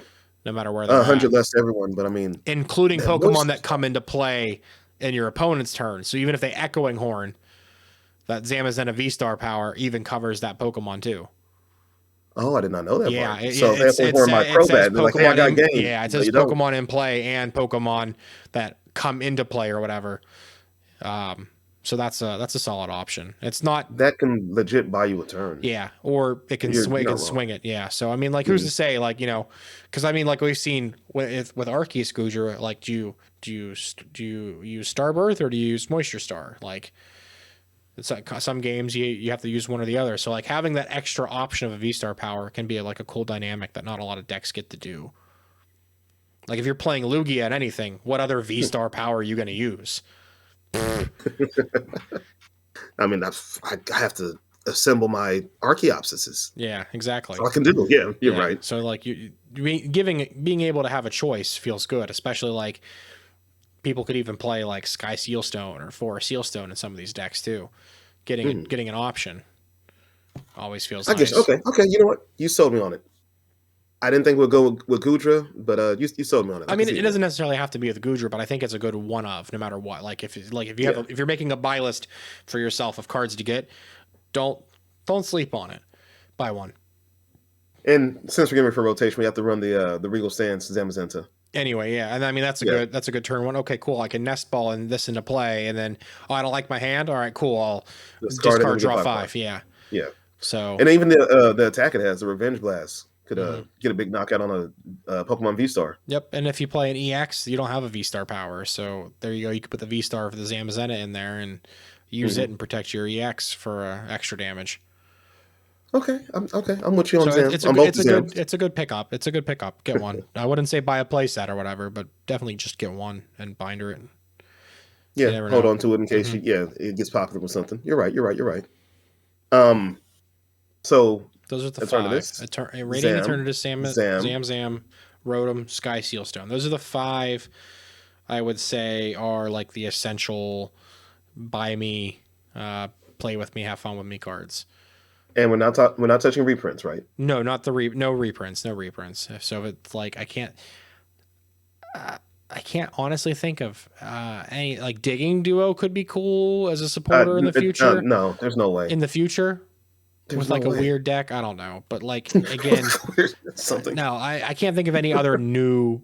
Speaker 2: no matter where they're
Speaker 1: 100 less to everyone, but I mean,
Speaker 2: including Pokemon that come into play in your opponent's turn. So even if they Echoing Horn, that Zamazenta V-Star power even covers that Pokemon too.
Speaker 1: Oh, I did not know that
Speaker 2: Yeah,
Speaker 1: part. So that's where my
Speaker 2: it
Speaker 1: Crobat.
Speaker 2: says
Speaker 1: They're like, hey, I
Speaker 2: Pokemon
Speaker 1: got
Speaker 2: in,
Speaker 1: game.
Speaker 2: yeah, it
Speaker 1: No,
Speaker 2: says
Speaker 1: you don't.
Speaker 2: Pokemon in play and Pokemon that come into play or whatever. Um, so that's a solid option. It's not,
Speaker 1: That can legit buy you a turn.
Speaker 2: yeah, or it can
Speaker 1: You're
Speaker 2: swing, it can
Speaker 1: not wrong.
Speaker 2: swing it. Yeah. So I mean, like, who's
Speaker 1: Mhm.
Speaker 2: to say, like, because I mean, like we've seen with Arceus Goodra, like, do you use Starbirth or do you use Moisture Star? Like, it's like some games you have to use one or the other. So like having that extra option of a V Star power can be like a cool dynamic that not a lot of decks get to do. Like if you're playing Lugia at anything, what other V Star power are you going to use?
Speaker 1: I mean, I have to assemble my Archaeopsises.
Speaker 2: Yeah, exactly.
Speaker 1: That's all I can do. Yeah, you're
Speaker 2: Yeah.
Speaker 1: right.
Speaker 2: So like being able to have a choice feels good, especially like people could even play like Sky Sealstone or Forest Sealstone in some of these decks too.
Speaker 1: Mhm.
Speaker 2: Getting an option always feels
Speaker 1: I guess.
Speaker 2: nice.
Speaker 1: Okay. Okay. You know what? You sold me on it. I didn't think we'd go with Gudra, but you sold me on it.
Speaker 2: I
Speaker 1: I can
Speaker 2: mean,
Speaker 1: see
Speaker 2: it
Speaker 1: it now.
Speaker 2: doesn't necessarily have to be with Goodra, but I think it's a good one of no matter what. Like if you have
Speaker 1: Yeah.
Speaker 2: if you're making a buy list for yourself of cards to get, don't don't sleep on it. Buy one.
Speaker 1: And since we're getting for rotation, we have to run the Regal Stance Zamazenta.
Speaker 2: Anyway, yeah, and I mean
Speaker 1: Yeah.
Speaker 2: that's a good turn one. Okay, cool. I can nest ball and this into play, and then I don't like my hand. All right, cool. I'll
Speaker 1: Discard it, and
Speaker 2: discard
Speaker 1: we get
Speaker 2: draw
Speaker 1: 5/5.
Speaker 2: five. Yeah.
Speaker 1: Yeah.
Speaker 2: So
Speaker 1: And even the attack it has, the Revenge Blast, could
Speaker 2: mhm.
Speaker 1: get a big knockout on a Pokemon V Star.
Speaker 2: Yep, and if you play an EX, you don't have a V Star power. So there you go. You could put the V Star for the Zamazenta in there and use it and protect your EX for extra damage.
Speaker 1: Okay, I'm with you on
Speaker 2: So
Speaker 1: Zam. On both the Zams.
Speaker 2: it's a good pickup. It's a good pickup. Get one. I wouldn't say buy a playset or whatever, but definitely just get one and binder it. You
Speaker 1: Yeah,
Speaker 2: never
Speaker 1: hold
Speaker 2: know.
Speaker 1: on to it in case
Speaker 2: Hmm.
Speaker 1: it gets popular with something. You're right. You're right. You're right. Um, so
Speaker 2: Those are the five.
Speaker 1: Eternatus,
Speaker 2: Radiant
Speaker 1: Zam,
Speaker 2: Eternatus,
Speaker 1: Zam.
Speaker 2: Zam, Rotom, Sky Sealstone. Those are the five I would say are like the essential buy me, play with me, have fun with me cards.
Speaker 1: And we're not touching reprints, right?
Speaker 2: No, not the no reprints, no reprints. So if it's like I can't honestly think of any like digging duo could be cool as a supporter in the future.
Speaker 1: No, there's no way.
Speaker 2: In the future,
Speaker 1: There's
Speaker 2: with
Speaker 1: no
Speaker 2: like a
Speaker 1: way.
Speaker 2: weird deck, I don't know, but like again,
Speaker 1: Something.
Speaker 2: no, I can't think of any other new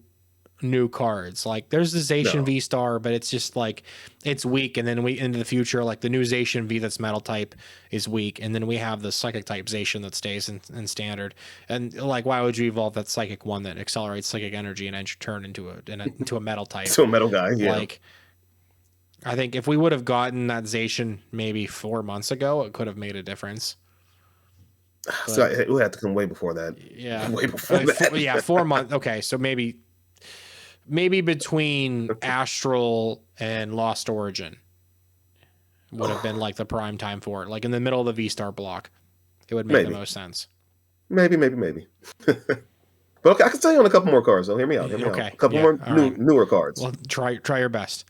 Speaker 2: cards. Like there's the Zacian
Speaker 1: No.
Speaker 2: V Star, but it's just like it's weak, and then we into the future, like the new Zacian V that's metal type is weak, and then we have the psychic type Zacian that stays in standard. And like, why would you evolve that psychic one that accelerates psychic energy and enter turn into a metal type?
Speaker 1: So metal guy, yeah.
Speaker 2: Like, I think if we would have gotten that Zacian maybe 4 months ago, it could have made a difference.
Speaker 1: So it would have to come way before that.
Speaker 2: Yeah,
Speaker 1: Way before that.
Speaker 2: yeah, 4 months. Okay, so maybe between Astral and Lost Origin would have been like the prime time for it. Like in the middle of the V Star block, it would make the most sense.
Speaker 1: Maybe. But okay, I can tell you on a couple more cards though. Hear me out.
Speaker 2: Okay,
Speaker 1: A couple
Speaker 2: yeah,
Speaker 1: more
Speaker 2: all right.
Speaker 1: newer cards.
Speaker 2: Well, try your best.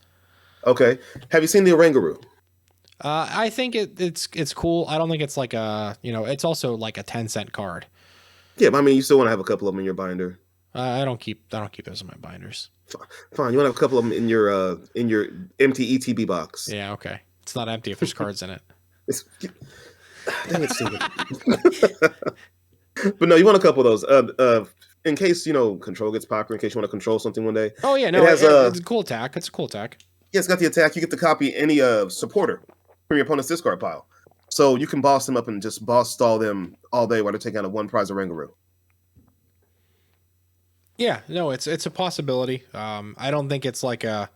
Speaker 1: Okay. Have you seen the Oranguru?
Speaker 2: I think it's cool. I don't think it's like it's also like a 10-cent card.
Speaker 1: Yeah, but I mean, you still want to have a couple of them in your binder.
Speaker 2: I don't keep those in my binders.
Speaker 1: Fine, you want to have a couple of them in your empty ETB box.
Speaker 2: Yeah, okay. It's not empty if there's cards in it.
Speaker 1: Dang it, Steven. But no, you want a couple of those. In case control gets popular. In case you want to control something one day.
Speaker 2: Oh yeah, no, it's a cool attack. It's a cool attack.
Speaker 1: Yeah, it's got the attack. You get to copy any supporter from your opponent's discard pile, so you can boss them up and just boss stall them all day while they're taking out a one prize Oranguru.
Speaker 2: Yeah, no, it's a possibility. I don't think it's like a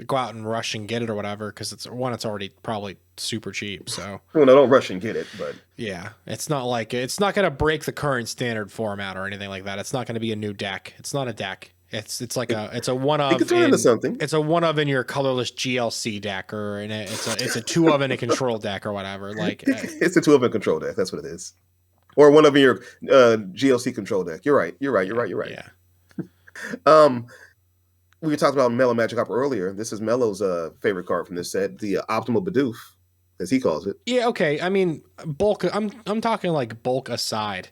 Speaker 2: go out and rush and get it or whatever because it's already probably super cheap. So
Speaker 1: Well, no, don't rush and get it, but
Speaker 2: yeah, it's not going to break the current standard format or anything like that. It's not going to be a new deck. It's not a deck. It's a one of.
Speaker 1: it could turn into something.
Speaker 2: It's a one of in your colorless GLC deck it's a two of in a control deck or whatever. Like
Speaker 1: it's a 2 of a control deck. That's what it is. Or one of your GLC control deck. You're right.
Speaker 2: Yeah.
Speaker 1: We talked about Mellow Magic Hopper earlier. This is Mellow's favorite card from this set, the Optimal Bidoof, as he calls it.
Speaker 2: Yeah. Okay. I mean, bulk. I'm talking like bulk aside.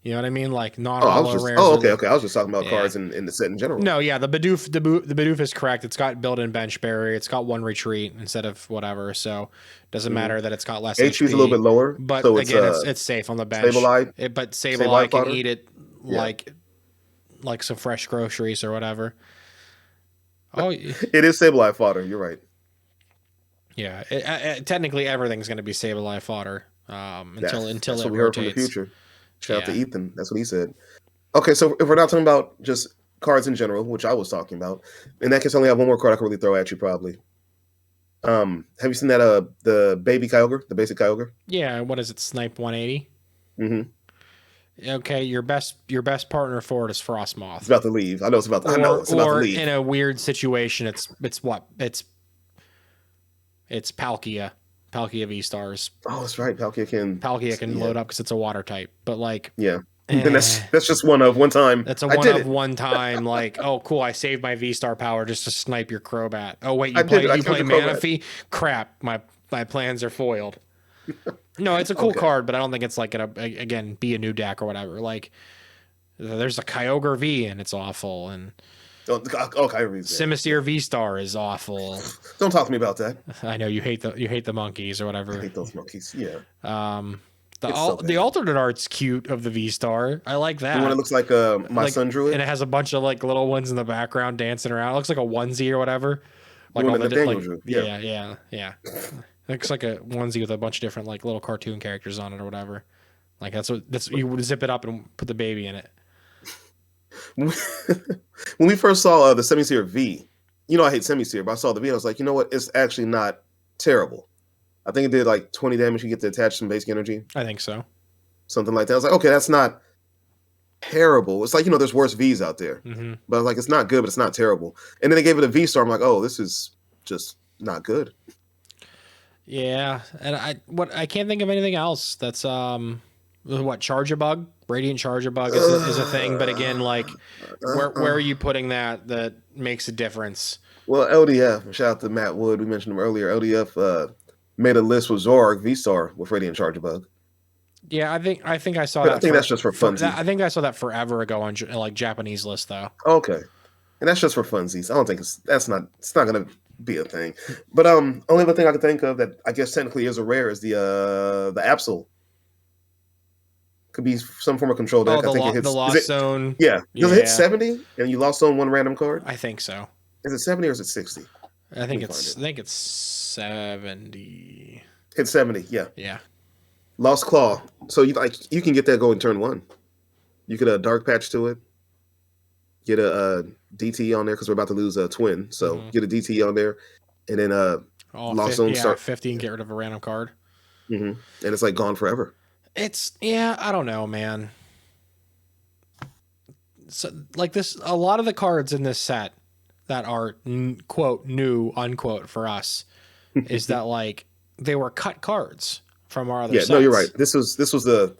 Speaker 2: You know what I mean? Like not
Speaker 1: Oh, I was
Speaker 2: hollow
Speaker 1: just.
Speaker 2: rares.
Speaker 1: Oh,
Speaker 2: Or
Speaker 1: okay. I was just talking about cards in the set in general.
Speaker 2: no, yeah, the Bidoof is correct. It's got built-in bench barrier. It's got one retreat instead of whatever. So it doesn't matter that it's got less
Speaker 1: HP is a
Speaker 2: HP.
Speaker 1: little bit lower,
Speaker 2: But
Speaker 1: so
Speaker 2: again, it's safe on the bench.
Speaker 1: Sableye.
Speaker 2: But
Speaker 1: Sableye
Speaker 2: Sableye can
Speaker 1: fodder?
Speaker 2: eat it
Speaker 1: Yeah.
Speaker 2: like some fresh groceries or whatever. Oh,
Speaker 1: It is Sableye fodder. You're right.
Speaker 2: yeah. Technically, everything's going to be Sableye fodder until
Speaker 1: That's
Speaker 2: it
Speaker 1: what we heard from the
Speaker 2: rotates.
Speaker 1: future. Shout out to
Speaker 2: Yeah.
Speaker 1: Ethan. That's what he said. Okay, so if we're not talking about just cards in general, which I was talking about, in that case, I only have one more card I can really throw at you, probably. Have you seen that the baby Kyogre, the basic Kyogre?
Speaker 2: Yeah. What is it? Snipe 180.
Speaker 1: Mm-hmm.
Speaker 2: Okay, your best partner for it is Frostmoth.
Speaker 1: It's about to leave. I know it's about. I know it's about to leave.
Speaker 2: In a weird situation, it's Palkia. Palkia V stars.
Speaker 1: Oh, that's right. Palkia can
Speaker 2: load up because it's a water type, but like
Speaker 1: then that's just one time.
Speaker 2: That's a one time. Like, oh cool, I saved my V star power just to snipe your Crobat. Oh wait, you play Manaphy? Crap, my plans are foiled. No, it's a cool card, but I don't think it's like gonna again be a new deck or whatever. Like, there's a Kyogre V and it's awful, and
Speaker 1: Kyogre
Speaker 2: Simisear V Star is awful.
Speaker 1: Don't talk to me about that.
Speaker 2: I know you hate the monkeys or whatever.
Speaker 1: I hate those monkeys. Yeah.
Speaker 2: The alternate art's cute of the V Star. I like that.
Speaker 1: The one that looks like my son drew it,
Speaker 2: and it has a bunch of like little ones in the background dancing around. It looks like a onesie or whatever. Like
Speaker 1: the one that Daniel drew.
Speaker 2: Yeah. Looks like a onesie with a bunch of different like little cartoon characters on it or whatever. Like that's you would zip it up and put the baby in it.
Speaker 1: When we first saw the Semisear V, I hate Semisear, but I saw the V and I was like, you know what? It's actually not terrible. I think it did like 20 damage. You get to attach some basic energy.
Speaker 2: I think so.
Speaker 1: Something like that. I was like, okay, that's not terrible. It's like, there's worse Vs out there.
Speaker 2: Mm-hmm.
Speaker 1: But I was like, it's not good, but it's not terrible. And then they gave it a V star. I'm like, oh, this is just not good.
Speaker 2: Yeah. And I can't think of anything else that's Charge-a-Bug? Radiant Charge-a-Bug is a thing, but again, like where are you putting that makes a difference?
Speaker 1: Well, LDF, shout out to Matt Wood, we mentioned him earlier. LDF made a list with Zorg V-Star with Radiant Charge-a-Bug.
Speaker 2: Yeah, I think I saw that.
Speaker 1: I think that's just for funsies.
Speaker 2: I think I saw that forever ago on like Japanese list though.
Speaker 1: Okay. And that's just for funsies. I don't think it's not gonna be a thing. But only other thing I can think of that I guess technically is a rare is the Absol. Could be some form of control deck. I think it hits
Speaker 2: the Lost Zone.
Speaker 1: Yeah. Does it hit 70 and you lost on one random card?
Speaker 2: I think so.
Speaker 1: Is it 70 or is it 60?
Speaker 2: I think it's 70.
Speaker 1: Hit 70, yeah.
Speaker 2: Yeah.
Speaker 1: Lost Claw. So you can get that going turn one. You could Dark Patch to it. Get a DT on there because we're about to lose a twin. So get a DT on there. And then Lost Zone start
Speaker 2: 50 and get rid of a random card.
Speaker 1: And it's like gone forever.
Speaker 2: I don't know, man. So like this, a lot of the cards in this set that are quote new unquote for us is that like they were cut cards from our other sets.
Speaker 1: No, you're right. This was the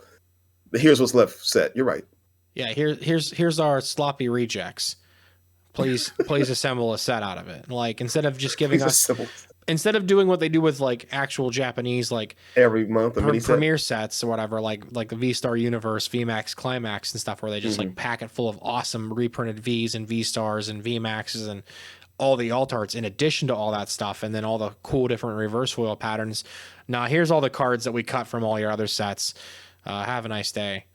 Speaker 1: here's what's left set. You're right.
Speaker 2: Yeah, here's our sloppy rejects. Please assemble a set out of it. Like instead of just giving us instead of doing what they do with like actual Japanese like
Speaker 1: every month
Speaker 2: premiere sets or whatever, like the V-Star Universe, VMAX, Climax and stuff where they just like pack it full of awesome reprinted Vs and V-Stars and VMAXs and all the alt arts in addition to all that stuff and then all the cool different reverse foil patterns. Now here's all the cards that we cut from all your other sets. Have a nice day.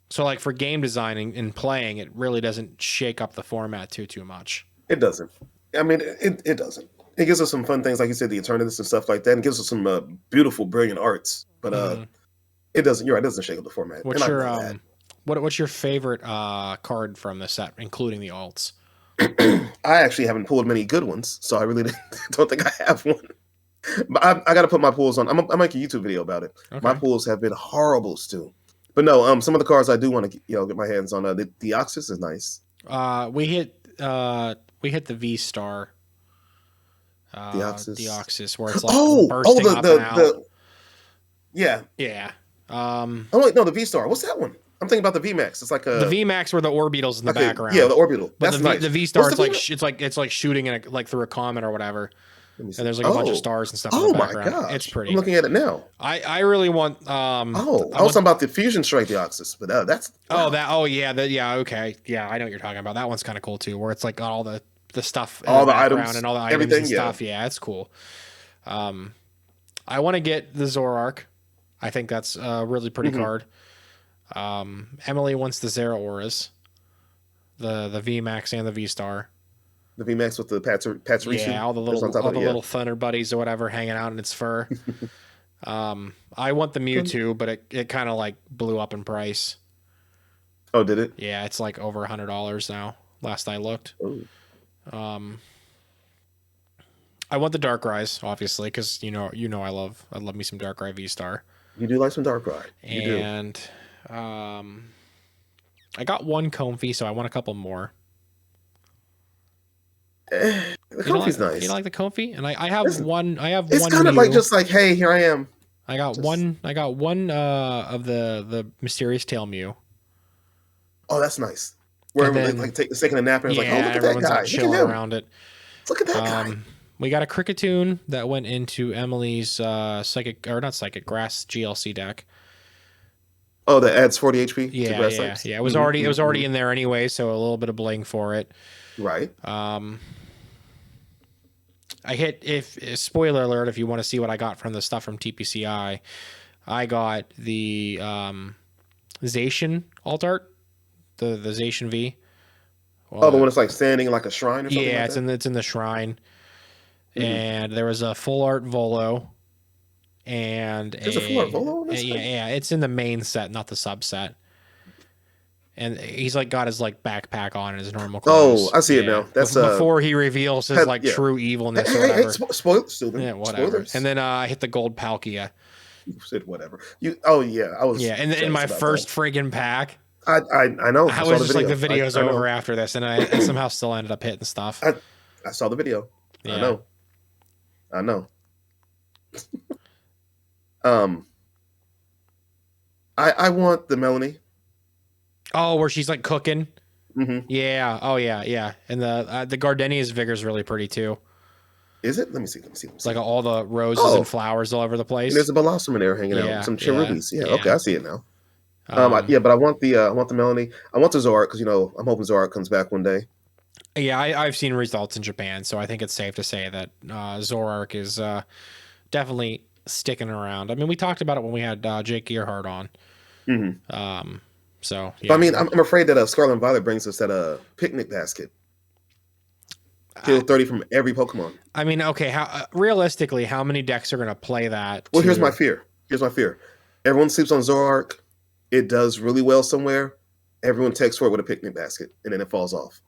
Speaker 2: So like for game designing and playing, it really doesn't shake up the format too much.
Speaker 1: It doesn't. I mean, it doesn't. It gives us some fun things, like you said, the Eternatus and stuff like that. And gives us some beautiful, brilliant arts. But it doesn't. You're right. It doesn't shake up the format.
Speaker 2: What's your favorite card from the set, including the alts?
Speaker 1: I actually haven't pulled many good ones, so I really don't think I have one. But I got to put my pulls on. I'm make a YouTube video about it. Okay. My pulls have been horrible, Stu. But no, some of the cards I do want to get my hands on. The Deoxys is nice.
Speaker 2: We hit the V-Star. Deoxys, where it's like bursting up and out.
Speaker 1: Yeah. Oh wait, no, the V-Star. What's that one? I'm thinking about the VMAX. It's like the
Speaker 2: VMAX where the Orbeetle's in the background.
Speaker 1: Yeah, the Orbeetle.
Speaker 2: But
Speaker 1: that's nice.
Speaker 2: The V-Star, it's like shooting in like through a comet or whatever.
Speaker 1: Let me
Speaker 2: And
Speaker 1: see.
Speaker 2: there's like a bunch of stars and stuff in the
Speaker 1: Oh my
Speaker 2: background. It's
Speaker 1: gosh! I'm
Speaker 2: pretty.
Speaker 1: looking at it now.
Speaker 2: I really want
Speaker 1: Oh,
Speaker 2: I
Speaker 1: I was
Speaker 2: want
Speaker 1: talking about the Fusion Strike Deoxys, but that's wow.
Speaker 2: yeah, okay. Yeah, I know what you're talking about. That one's kind of cool too, where it's like got all the stuff in the
Speaker 1: All the
Speaker 2: background
Speaker 1: items,
Speaker 2: and all the items and
Speaker 1: everything. Yeah.
Speaker 2: stuff. Yeah, it's cool. I want to get the Zoroark. I think that's a really pretty
Speaker 1: Mm-hmm.
Speaker 2: card. Emily wants the Zero Auras, the V Max and the V Star.
Speaker 1: The VMAX with the
Speaker 2: Yeah,
Speaker 1: Patsurisu that's on top
Speaker 2: all
Speaker 1: of
Speaker 2: the
Speaker 1: it. Yeah.
Speaker 2: little Thunder buddies or whatever hanging out in its fur. I want the Mewtwo, but it kind of like blew up in price.
Speaker 1: Oh, did it?
Speaker 2: Yeah, it's like over $100 now. Last I looked.
Speaker 1: Oh.
Speaker 2: I want the Darkrai, obviously, because I love me some Darkrai V Star.
Speaker 1: You do like some Darkrai. You do.
Speaker 2: And I got one Comfey, so I want a couple more.
Speaker 1: The Comfey's nice.
Speaker 2: You like the Comfey? And I have one. I have
Speaker 1: it's
Speaker 2: one.
Speaker 1: It's kind of like
Speaker 2: Mew.
Speaker 1: just like, hey, here I am.
Speaker 2: I got one of the Mysterious Tail Mew.
Speaker 1: Oh, that's nice. Where everyone like taking a nap and it's like, oh, look at that guy.
Speaker 2: Chilling around it.
Speaker 1: Look at that guy.
Speaker 2: We got a Cricketune that went into Emily's Grass GLC deck.
Speaker 1: Oh, that adds 40 HP.
Speaker 2: Yeah,
Speaker 1: to grass
Speaker 2: yeah,
Speaker 1: types?
Speaker 2: yeah. It was already in there anyway, so a little bit of bling for it.
Speaker 1: Right.
Speaker 2: I hit spoiler alert if you want to see what I got from the stuff from TPCI. I got the Zacian alt art, the Zacian V.
Speaker 1: Well, the one that's like standing in like a shrine or something.
Speaker 2: Yeah,
Speaker 1: like
Speaker 2: it's in the shrine. Mm-hmm. And there was a full art Volo. And
Speaker 1: there's a full art Volo in this thing?
Speaker 2: Yeah, it's in the main set, not the subset. And he's like got his like backpack on in his normal clothes.
Speaker 1: Oh, I see it now. That's
Speaker 2: before he reveals his true evilness or whatever.
Speaker 1: Spoilers.
Speaker 2: Yeah, whatever. Spoilers. And then I hit the gold Palkia.
Speaker 1: You said whatever. Oh yeah, I was.
Speaker 2: Yeah, and in my first friggin' pack.
Speaker 1: I know.
Speaker 2: I was just like the video's over after this, and I somehow still ended up hitting stuff.
Speaker 1: I saw the video. Yeah. I know. I want the Melanie.
Speaker 2: Oh, where she's like cooking.
Speaker 1: Mm-hmm.
Speaker 2: Yeah. Oh yeah, yeah. And the Gardenia's Vigor is really pretty too.
Speaker 1: Is it? Let me see.
Speaker 2: It's like all the roses and flowers all over the place.
Speaker 1: And there's a Blossom in there hanging out. Some cherubis. Yeah. Okay, I see it now. But I want the Melanie. I want the Zoroark because I'm hoping Zoroark comes back one day.
Speaker 2: Yeah, I've seen results in Japan, so I think it's safe to say that Zoroark is definitely sticking around. I mean, we talked about it when we had Jake Gearhart on.
Speaker 1: Mm-hmm.
Speaker 2: So, yeah.
Speaker 1: But, I mean, I'm afraid that Scarlet and Violet brings us that picnic basket. Kill 30 from every Pokemon.
Speaker 2: I mean, okay, realistically, how many decks are going to play that?
Speaker 1: Well, here's my fear. Everyone sleeps on Zoroark. It does really well somewhere. Everyone takes for it with a picnic basket, and then it falls off.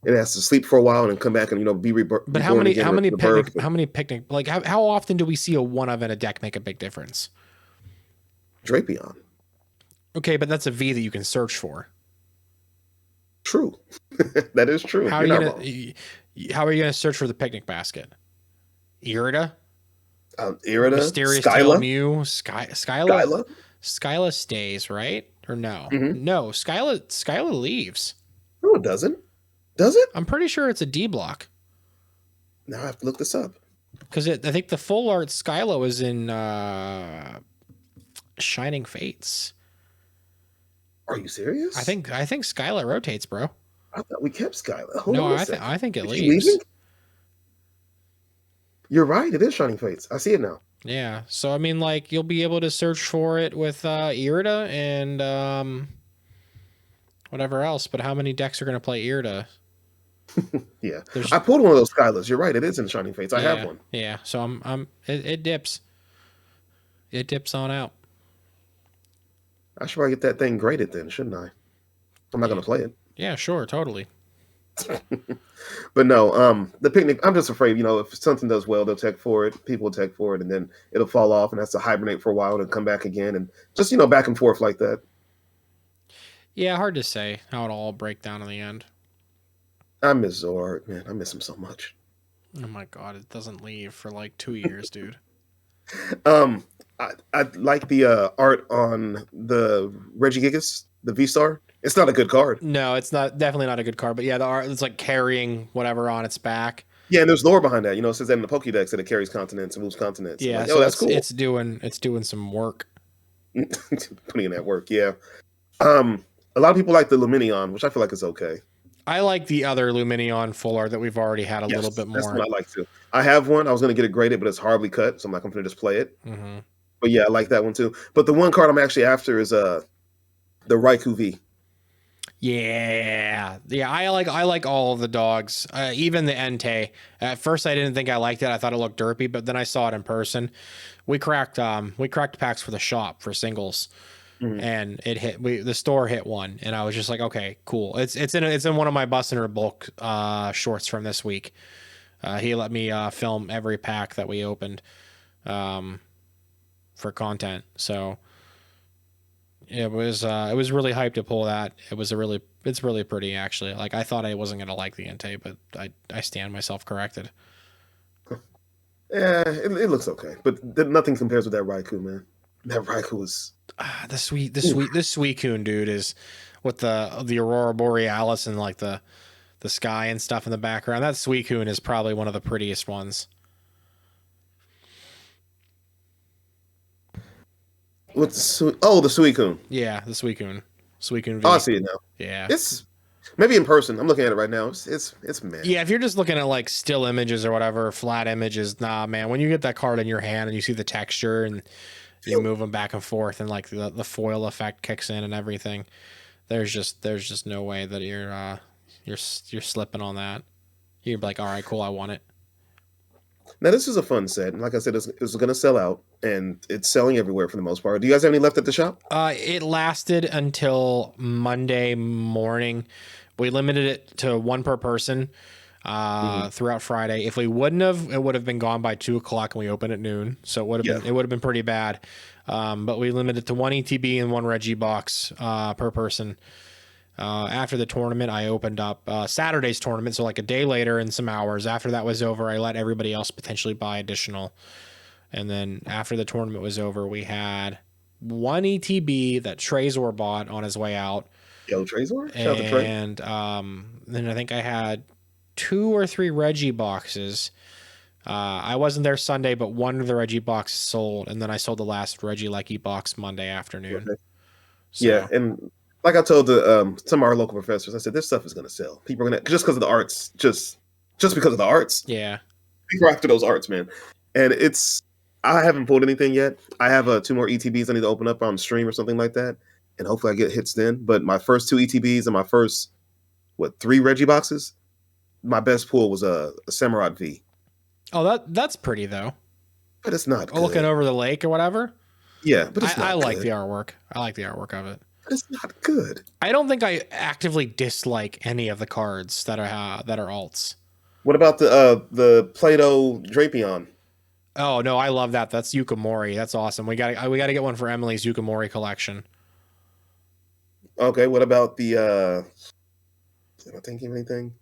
Speaker 1: It has to sleep for a while and then come back and be reborn.
Speaker 2: But how many picnic? Like how often do we see a one of in a deck make a big difference?
Speaker 1: Drapion.
Speaker 2: Okay, but that's a V that you can search for.
Speaker 1: True. That is true.
Speaker 2: How are you gonna search for the picnic basket? Irida? Mysterious Tail Mew? Skyla? Skyla stays, right? Or no? Mm-hmm. No, Skyla leaves.
Speaker 1: No, it doesn't. Does it?
Speaker 2: I'm pretty sure it's a D block.
Speaker 1: Now I have to look this up.
Speaker 2: Because I think the full art Skyla was in Shining Fates.
Speaker 1: Are you serious?
Speaker 2: I think Skyla rotates, bro.
Speaker 1: I thought we kept Skyla.
Speaker 2: I think it leaves.
Speaker 1: You're right. It is Shining Fates. I see it now.
Speaker 2: Yeah. So I mean, like, you'll be able to search for it with Irida and whatever else. But how many decks are going to play Irida?
Speaker 1: Yeah, I pulled one of those Skylas. You're right. It is in Shining Fates. I have one.
Speaker 2: Yeah. So it dips. It dips on out.
Speaker 1: I should probably get that thing graded then, shouldn't I? I'm not going to play it.
Speaker 2: Yeah, sure, totally.
Speaker 1: But no, the picnic, I'm just afraid, if something does well, they'll tech for it, people will tech for it, and then it'll fall off and has to hibernate for a while and come back again, and just, back and forth like that.
Speaker 2: Yeah, hard to say how it'll all break down in the end.
Speaker 1: I miss Zoroark, man. I miss him so much.
Speaker 2: Oh my god, it doesn't leave for like 2 years, dude.
Speaker 1: I like the art on the Regigigas, the V-Star. It's not a good card.
Speaker 2: No, it's not. Definitely not a good card. But yeah, the art, it's like carrying whatever on its back.
Speaker 1: Yeah, and there's lore behind that. You know, it says that in the Pokédex that it carries continents and moves continents. I'm
Speaker 2: Yeah,
Speaker 1: like, oh,
Speaker 2: so
Speaker 1: that's cool.
Speaker 2: it's doing some work.
Speaker 1: Putting in that work, yeah. A lot of people like the Luminion, which I feel like is okay.
Speaker 2: I like the other Luminion full art that we've already had a little
Speaker 1: Yes,
Speaker 2: bit
Speaker 1: that's
Speaker 2: more.
Speaker 1: what I like too. I have one. I was going to get it graded, but it's horribly cut, so I'm like, I'm going to just play it.
Speaker 2: Mm-hmm.
Speaker 1: But yeah, I like that one too. But the one card I'm actually after is the Raikou V.
Speaker 2: Yeah, yeah. I like all of the dogs, even the Entei. At first, I didn't think I liked it. I thought it looked derpy, but then I saw it in person. We cracked packs for the shop for singles,
Speaker 1: Mhm.
Speaker 2: and the store hit one, and I was just like, okay, cool. It's in one of my Bus in Her Bulk shorts from this week. He let me film every pack that we opened for content, so. It was really hyped to pull that. It's really pretty actually. Like I thought I wasn't gonna like the Entei, but I stand myself corrected.
Speaker 1: Yeah, it looks okay, but nothing compares with that Raikou, man. That Raikou is
Speaker 2: The Suicune dude is with the Aurora Borealis and like the sky and stuff in the background. That Suicune is probably one of the prettiest ones.
Speaker 1: what's the Suicune.
Speaker 2: Yeah, the Suicune V.
Speaker 1: Oh, I see it now.
Speaker 2: Yeah.
Speaker 1: It's maybe in person. I'm looking at it right now. It's man.
Speaker 2: Yeah, if you're just looking at like still images or whatever, flat images, nah, man. When you get that card in your hand and you see the texture and you move them back and forth and like the foil effect kicks in and everything, there's just no way that you're slipping on that. You'd be like, all right, cool, I want it.
Speaker 1: Now this is a fun set, and like I said, it's going to sell out, and it's selling everywhere for the most part. Do you guys have any left at the shop?
Speaker 2: It lasted until Monday morning. We limited it to one per person throughout Friday. If we wouldn't have, it would have been gone by 2:00, and we opened at noon. So it would have been pretty bad. But we limited to one ETB and one Reggie box per person. After the tournament, I opened up Saturday's tournament. So like a day later and some hours after that was over, I let everybody else potentially buy additional. And then after the tournament was over, we had one ETB that Trezor bought on his way out.
Speaker 1: Yo, Trezor? Shout out to Trey.
Speaker 2: And then I think I had 2 or 3 Reggie boxes. I wasn't there Sunday, but one of the Reggie boxes sold. And then I sold the last Reggie Lecky box Monday afternoon.
Speaker 1: Okay.
Speaker 2: So,
Speaker 1: Yeah, and like I told some of our local professors, I said this stuff is going to sell. People are going to just because of the arts, just because of the arts.
Speaker 2: yeah.
Speaker 1: People are after those arts, man. And I haven't pulled anything yet. I have 2 more ETBs I need to open up on stream or something like that, and hopefully I get hits then. But my first 2 ETBs and my first 3 Reggie boxes, my best pull was a Samurai V.
Speaker 2: Oh, that's pretty though.
Speaker 1: But it's not good.
Speaker 2: Looking over the lake or whatever.
Speaker 1: Yeah, but it's not
Speaker 2: I
Speaker 1: good.
Speaker 2: like the artwork. I like the artwork of it.
Speaker 1: But it's not good.
Speaker 2: I don't think I actively dislike any of the cards that are alts.
Speaker 1: What about the Play-Doh Drapion?
Speaker 2: Oh no, I love that. That's Yukimori. That's awesome. We got to get one for Emily's Yukimori collection.
Speaker 1: Okay, what about the am I thinking of anything?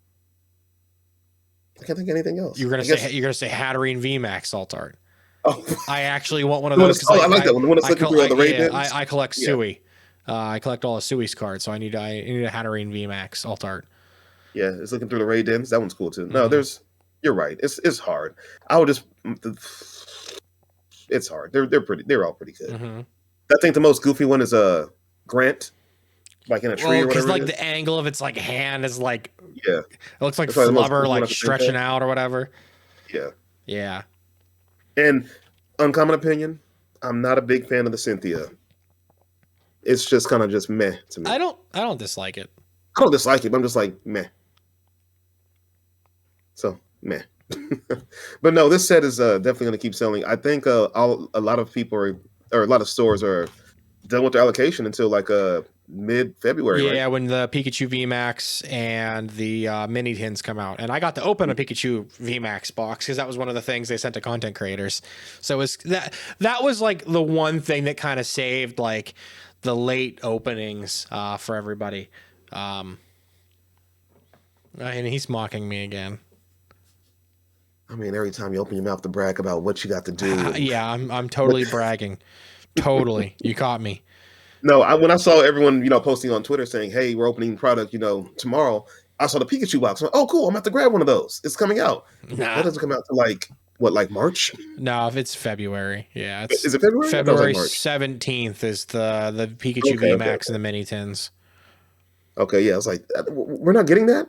Speaker 1: I can't think of anything else.
Speaker 2: You're gonna say Hatterene VMAX alt art.
Speaker 1: Oh,
Speaker 2: I actually want one of those.
Speaker 1: I like that one. The one that's looking through all the raid bins.
Speaker 2: I collect Sui. I collect all the Sui's cards, so I need a Hatterene VMAX alt art.
Speaker 1: Yeah, it's looking through the raid dens. That one's cool too. No, you're right. It's hard. I would just it's hard. They're all pretty good.
Speaker 2: Mm-hmm.
Speaker 1: I think the most goofy one is Grant, like in a tree or whatever.
Speaker 2: Because like the angle of its like hand is like
Speaker 1: it
Speaker 2: looks like
Speaker 1: That's
Speaker 2: flubber like stretching out or whatever.
Speaker 1: Yeah.
Speaker 2: Yeah.
Speaker 1: And uncommon opinion, I'm not a big fan of the Cynthia. It's just kind of just meh to me.
Speaker 2: I don't dislike it.
Speaker 1: I don't dislike it, but I'm just like meh. So meh. But no, this set is definitely going to keep selling. I think a lot of people or a lot of stores are done with their allocation until like mid-February.
Speaker 2: Yeah,
Speaker 1: right?
Speaker 2: when the Pikachu VMAX and the mini tins come out, and I got to open a Pikachu VMAX box because that was one of the things they sent to content creators. So it was that was like the one thing that kind of saved like the late openings for everybody. And he's mocking me again.
Speaker 1: I mean, every time you open your mouth to brag about what you got to do.
Speaker 2: Yeah, I'm totally bragging. Totally. You caught me.
Speaker 1: No, when I saw everyone, posting on Twitter saying, "Hey, we're opening product, tomorrow," I saw the Pikachu box. I'm like, oh, cool! I'm about to grab one of those. It's coming out.
Speaker 2: Nah.
Speaker 1: That doesn't come out to like March?
Speaker 2: No, if it's February. Yeah, it's
Speaker 1: Is it February? I thought it was
Speaker 2: February
Speaker 1: like March.
Speaker 2: 17th is the Pikachu
Speaker 1: Okay,
Speaker 2: VMAX
Speaker 1: okay.
Speaker 2: and the mini tins.
Speaker 1: Okay, yeah. I was like, we're not getting that.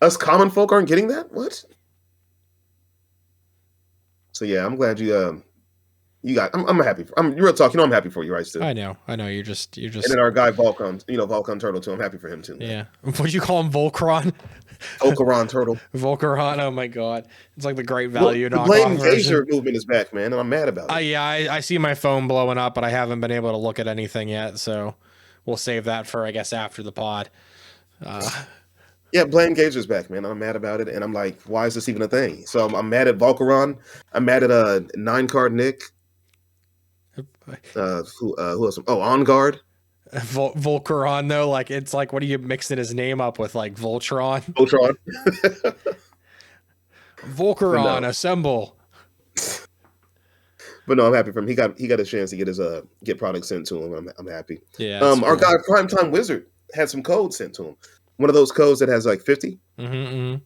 Speaker 1: Us common folk aren't getting that. What? So yeah, I'm glad you got. I'm happy. I'm real talk. You know, I'm happy for you, right, Stu?
Speaker 2: I know. You're just.
Speaker 1: And then our guy Volcron, Volcron Turtle too. I'm happy for him too.
Speaker 2: Yeah. What'd you call him, Volcron?
Speaker 1: Volcaron Turtle.
Speaker 2: Volcaron. Oh my god, it's like the Great Value
Speaker 1: the
Speaker 2: knockoff
Speaker 1: Blame
Speaker 2: version.
Speaker 1: Gazer movement is back, man, and I'm mad about it.
Speaker 2: Yeah, I see my phone blowing up, but I haven't been able to look at anything yet. So we'll save that for, I guess, after the pod.
Speaker 1: Yeah, Blame Gazer's back, man. I'm mad about it, and I'm like, why is this even a thing? So I'm mad at Volcaron. I'm mad at 9-card Nick. Who else? Oh, On Guard.
Speaker 2: Volcaron though, like it's like, what are you mixing his name up with, like Voltron?
Speaker 1: Voltron.
Speaker 2: Volcaron,
Speaker 1: no.
Speaker 2: assemble.
Speaker 1: But no, I'm happy for him. He got a chance to get his get products sent to him. I'm happy.
Speaker 2: Yeah.
Speaker 1: Our guy Primetime Wizard had some codes sent to him. One of those codes that has like 50.
Speaker 2: Yeah,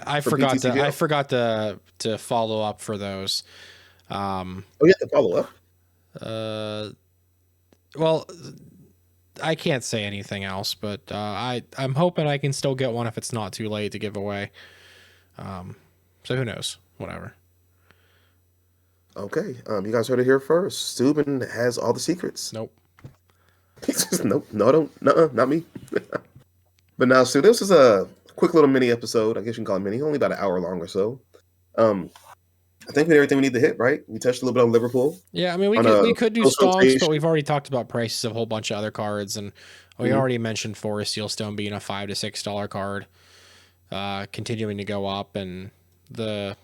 Speaker 2: I forgot PTCGO. I forgot to follow up for those.
Speaker 1: Oh, you have to follow up.
Speaker 2: Well, I can't say anything else, but I'm hoping I can still get one if it's not too late to give away. So who knows? Whatever.
Speaker 1: Okay. You guys heard it here first. st000ben has all the secrets.
Speaker 2: Nope.
Speaker 1: Nope. No, I don't. Nuh-uh, not me. But now, Stu, this is a quick little mini episode. I guess you can call it mini. Only about an hour long or so. I think we did everything we need to hit, right? We touched a little bit on Liverpool.
Speaker 2: Yeah, I mean, we could do stonks, but we've already talked about prices of a whole bunch of other cards, and we already mentioned Forest Sealstone being a $5 to $6 card, continuing to go up, and I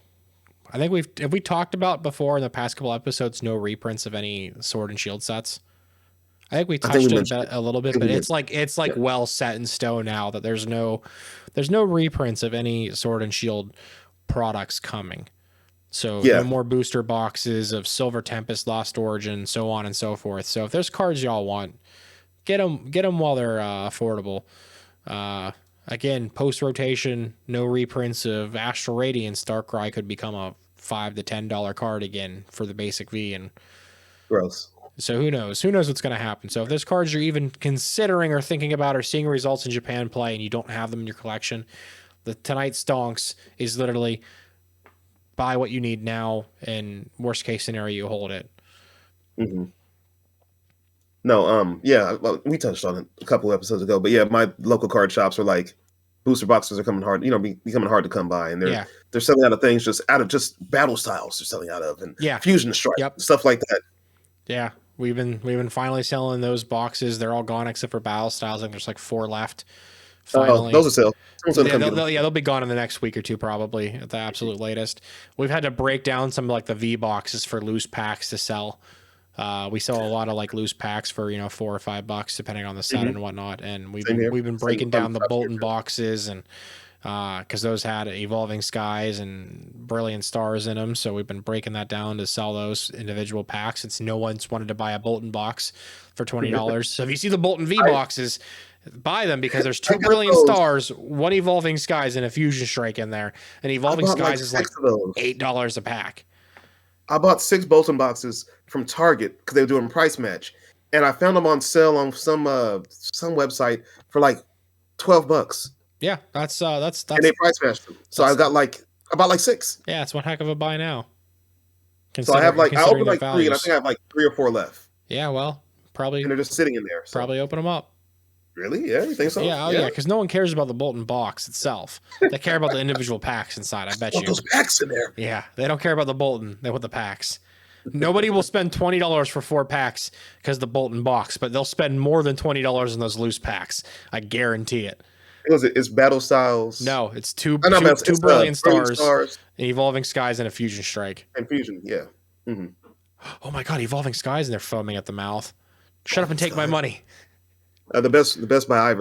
Speaker 2: think we talked about before in the past couple episodes no reprints of any Sword and Shield sets. I think we touched it a little bit, but it's like well set in stone now that there's no reprints of any Sword and Shield products coming. So no more booster boxes of Silver Tempest, Lost Origin, so on and so forth. So if there's cards y'all want, get them while they're affordable. Again, post-rotation, no reprints of Astral Radiance. Darkrai could become a $5 to $10 card again for the basic V, and
Speaker 1: gross.
Speaker 2: So who knows? Who knows what's going to happen? So if there's cards you're even considering or thinking about or seeing results in Japan play and you don't have them in your collection, tonight's stonks is literally buy what you need now, and worst case scenario, you hold it.
Speaker 1: No, well, we touched on it a couple episodes ago, but yeah, my local card shops are like, booster boxes are coming hard, becoming hard to come by, and they're selling out of things just out of just battle styles they're selling out of, and fusion strike, stuff like that. Yeah,
Speaker 2: we've been finally selling those boxes. They're all gone except for battle styles. I think there's like 4 left. Finally.
Speaker 1: Those are sale.
Speaker 2: They'll be gone in the next week or two, probably at the absolute latest. We've had to break down some like the V boxes for loose packs to sell. We sell a lot of like loose packs for $4 or $5 depending on the set and whatnot. And we've been breaking down the Bolton boxes, and because those had Evolving Skies and Brilliant Stars in them, so we've been breaking that down to sell those individual packs since no one's wanted to buy a Bolton box for $20. So if you see the Bolton V boxes, buy them, because there's 2 Brilliant Stars, 1 Evolving Skies, and a Fusion Strike in there. And Evolving Skies is like $8 a pack.
Speaker 1: I bought 6 Bolton boxes from Target because they were doing price match, and I found them on sale on some website for like $12.
Speaker 2: Yeah, that's
Speaker 1: and they price matched them. So I bought like 6.
Speaker 2: Yeah, it's one heck of a buy now.
Speaker 1: So I opened like 3, and I think I have like 3 or 4 left.
Speaker 2: Yeah, well, probably.
Speaker 1: And they're just sitting in there. So.
Speaker 2: Probably open them up.
Speaker 1: Really? Yeah, you think so?
Speaker 2: Yeah, because no one cares about the Bolton box itself. They care about the individual packs inside, I bet you.
Speaker 1: Those packs in there.
Speaker 2: Yeah, they don't care about the Bolton. They want the packs. Nobody will spend $20 for 4 packs because the Bolton box, but they'll spend more than $20 in those loose packs. I guarantee it.
Speaker 1: It's Battle Styles.
Speaker 2: No, it's two Brilliant Stars, an Evolving Skies, and a Fusion Strike.
Speaker 1: And Fusion, yeah.
Speaker 2: Oh my God, Evolving Skies, and they're foaming at the mouth. Shut up and take my money.
Speaker 1: The best buy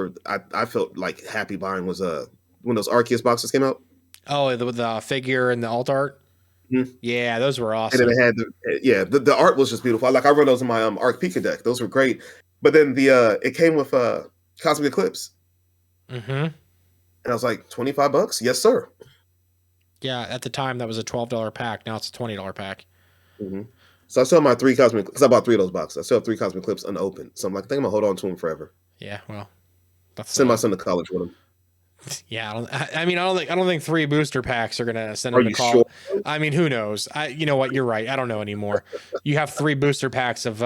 Speaker 1: I felt like happy buying was when those Arceus boxes came out.
Speaker 2: Oh, the figure and the alt art. Yeah, those were awesome.
Speaker 1: And then it had the art was just beautiful. I run those in my Arc Pika deck. Those were great. But then it came with Cosmic Eclipse.
Speaker 2: Mm-hmm.
Speaker 1: And I was like, $25? Yes, sir.
Speaker 2: Yeah, at the time that was a $12 pack. Now it's a $20 pack.
Speaker 1: Mm-hmm. So I sell my 3 Cosmic, because I bought 3 of those boxes. I sell 3 Cosmic Clips unopened. So I'm like, I think I'm gonna hold on to them forever.
Speaker 2: Yeah, well, that's
Speaker 1: Send my son to college with them.
Speaker 2: yeah. I don't think 3 booster packs are gonna send
Speaker 1: Are
Speaker 2: him to
Speaker 1: you sure?
Speaker 2: call. I mean, who knows? You know what? You're right. I don't know anymore. You have 3 booster packs of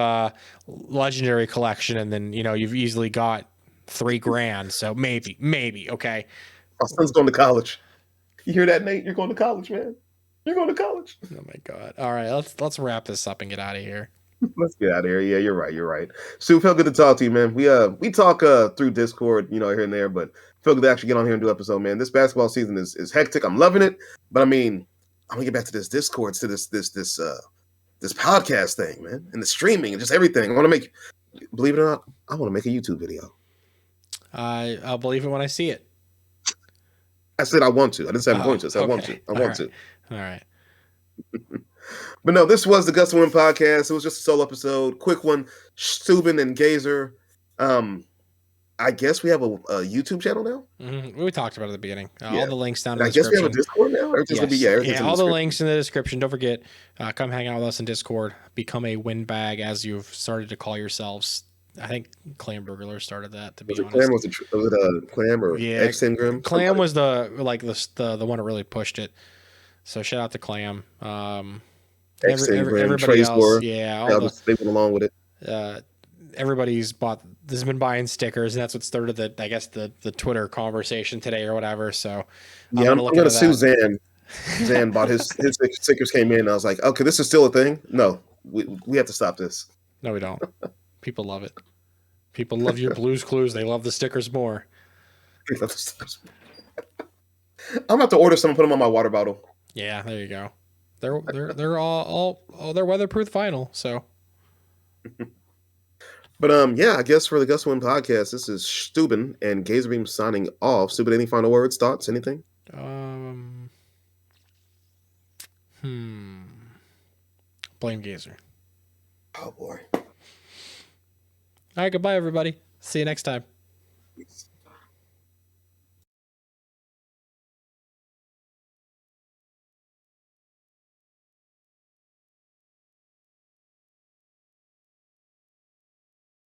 Speaker 2: legendary collection, and then you've easily got $3,000. So maybe okay.
Speaker 1: My son's going to college. You hear that, Nate? You're going to college, man. You're going to college.
Speaker 2: Oh my god! All right, let's wrap this up and get out of here.
Speaker 1: Let's get out of here. Yeah, you're right. You're right. Stu, felt good to talk to you, man. We talk through Discord, here and there, but feel good to actually get on here and do an episode, man. This basketball season is hectic. I'm loving it, but I mean, I'm gonna get back to this Discord, to this podcast thing, man, and the streaming and just everything. I want to make, believe it or not, I want to make a YouTube video.
Speaker 2: I'll believe it when I see it.
Speaker 1: I said I want to. I didn't say I'm going to. I said
Speaker 2: okay.
Speaker 1: I want to. I want to.
Speaker 2: All right.
Speaker 1: But no, this was the Gust of Wind podcast. It was just a solo episode, quick one. Steuben and Gazer. I guess we have a YouTube channel now.
Speaker 2: Mm-hmm. We talked about it at the beginning.
Speaker 1: Yeah.
Speaker 2: All the links down in the
Speaker 1: I guess
Speaker 2: description.
Speaker 1: we have a Discord now.
Speaker 2: Yes. All the links in the description. Don't forget, come hang out with us in Discord. Become a windbag, as you've started to call yourselves. I think Clam Burglar started that. To be honest,
Speaker 1: Clam? Was it Clam or X Ingram?
Speaker 2: Clam was the one that really pushed it. So shout out to Clam. Everybody else,
Speaker 1: they went along with it.
Speaker 2: Everybody's been buying stickers, and that's what started the Twitter conversation today or whatever. So
Speaker 1: yeah, I'm gonna sue Zan. Zan bought his stickers, came in, and I was like, okay, this is still a thing. No, we have to stop this.
Speaker 2: No, we don't. People love it. People love your Blues Clues. They love the stickers more.
Speaker 1: I'm about to order some and put them on my water bottle.
Speaker 2: Yeah, there you go. They're all they're weatherproof vinyl. So,
Speaker 1: but yeah, I guess for the Gust of Wind podcast, this is Steuben and Gazerbeam signing off. Steuben, any final words, thoughts, anything?
Speaker 2: Blame Gazer.
Speaker 1: Oh boy.
Speaker 2: All right, goodbye, everybody. See you next time.
Speaker 1: Peace.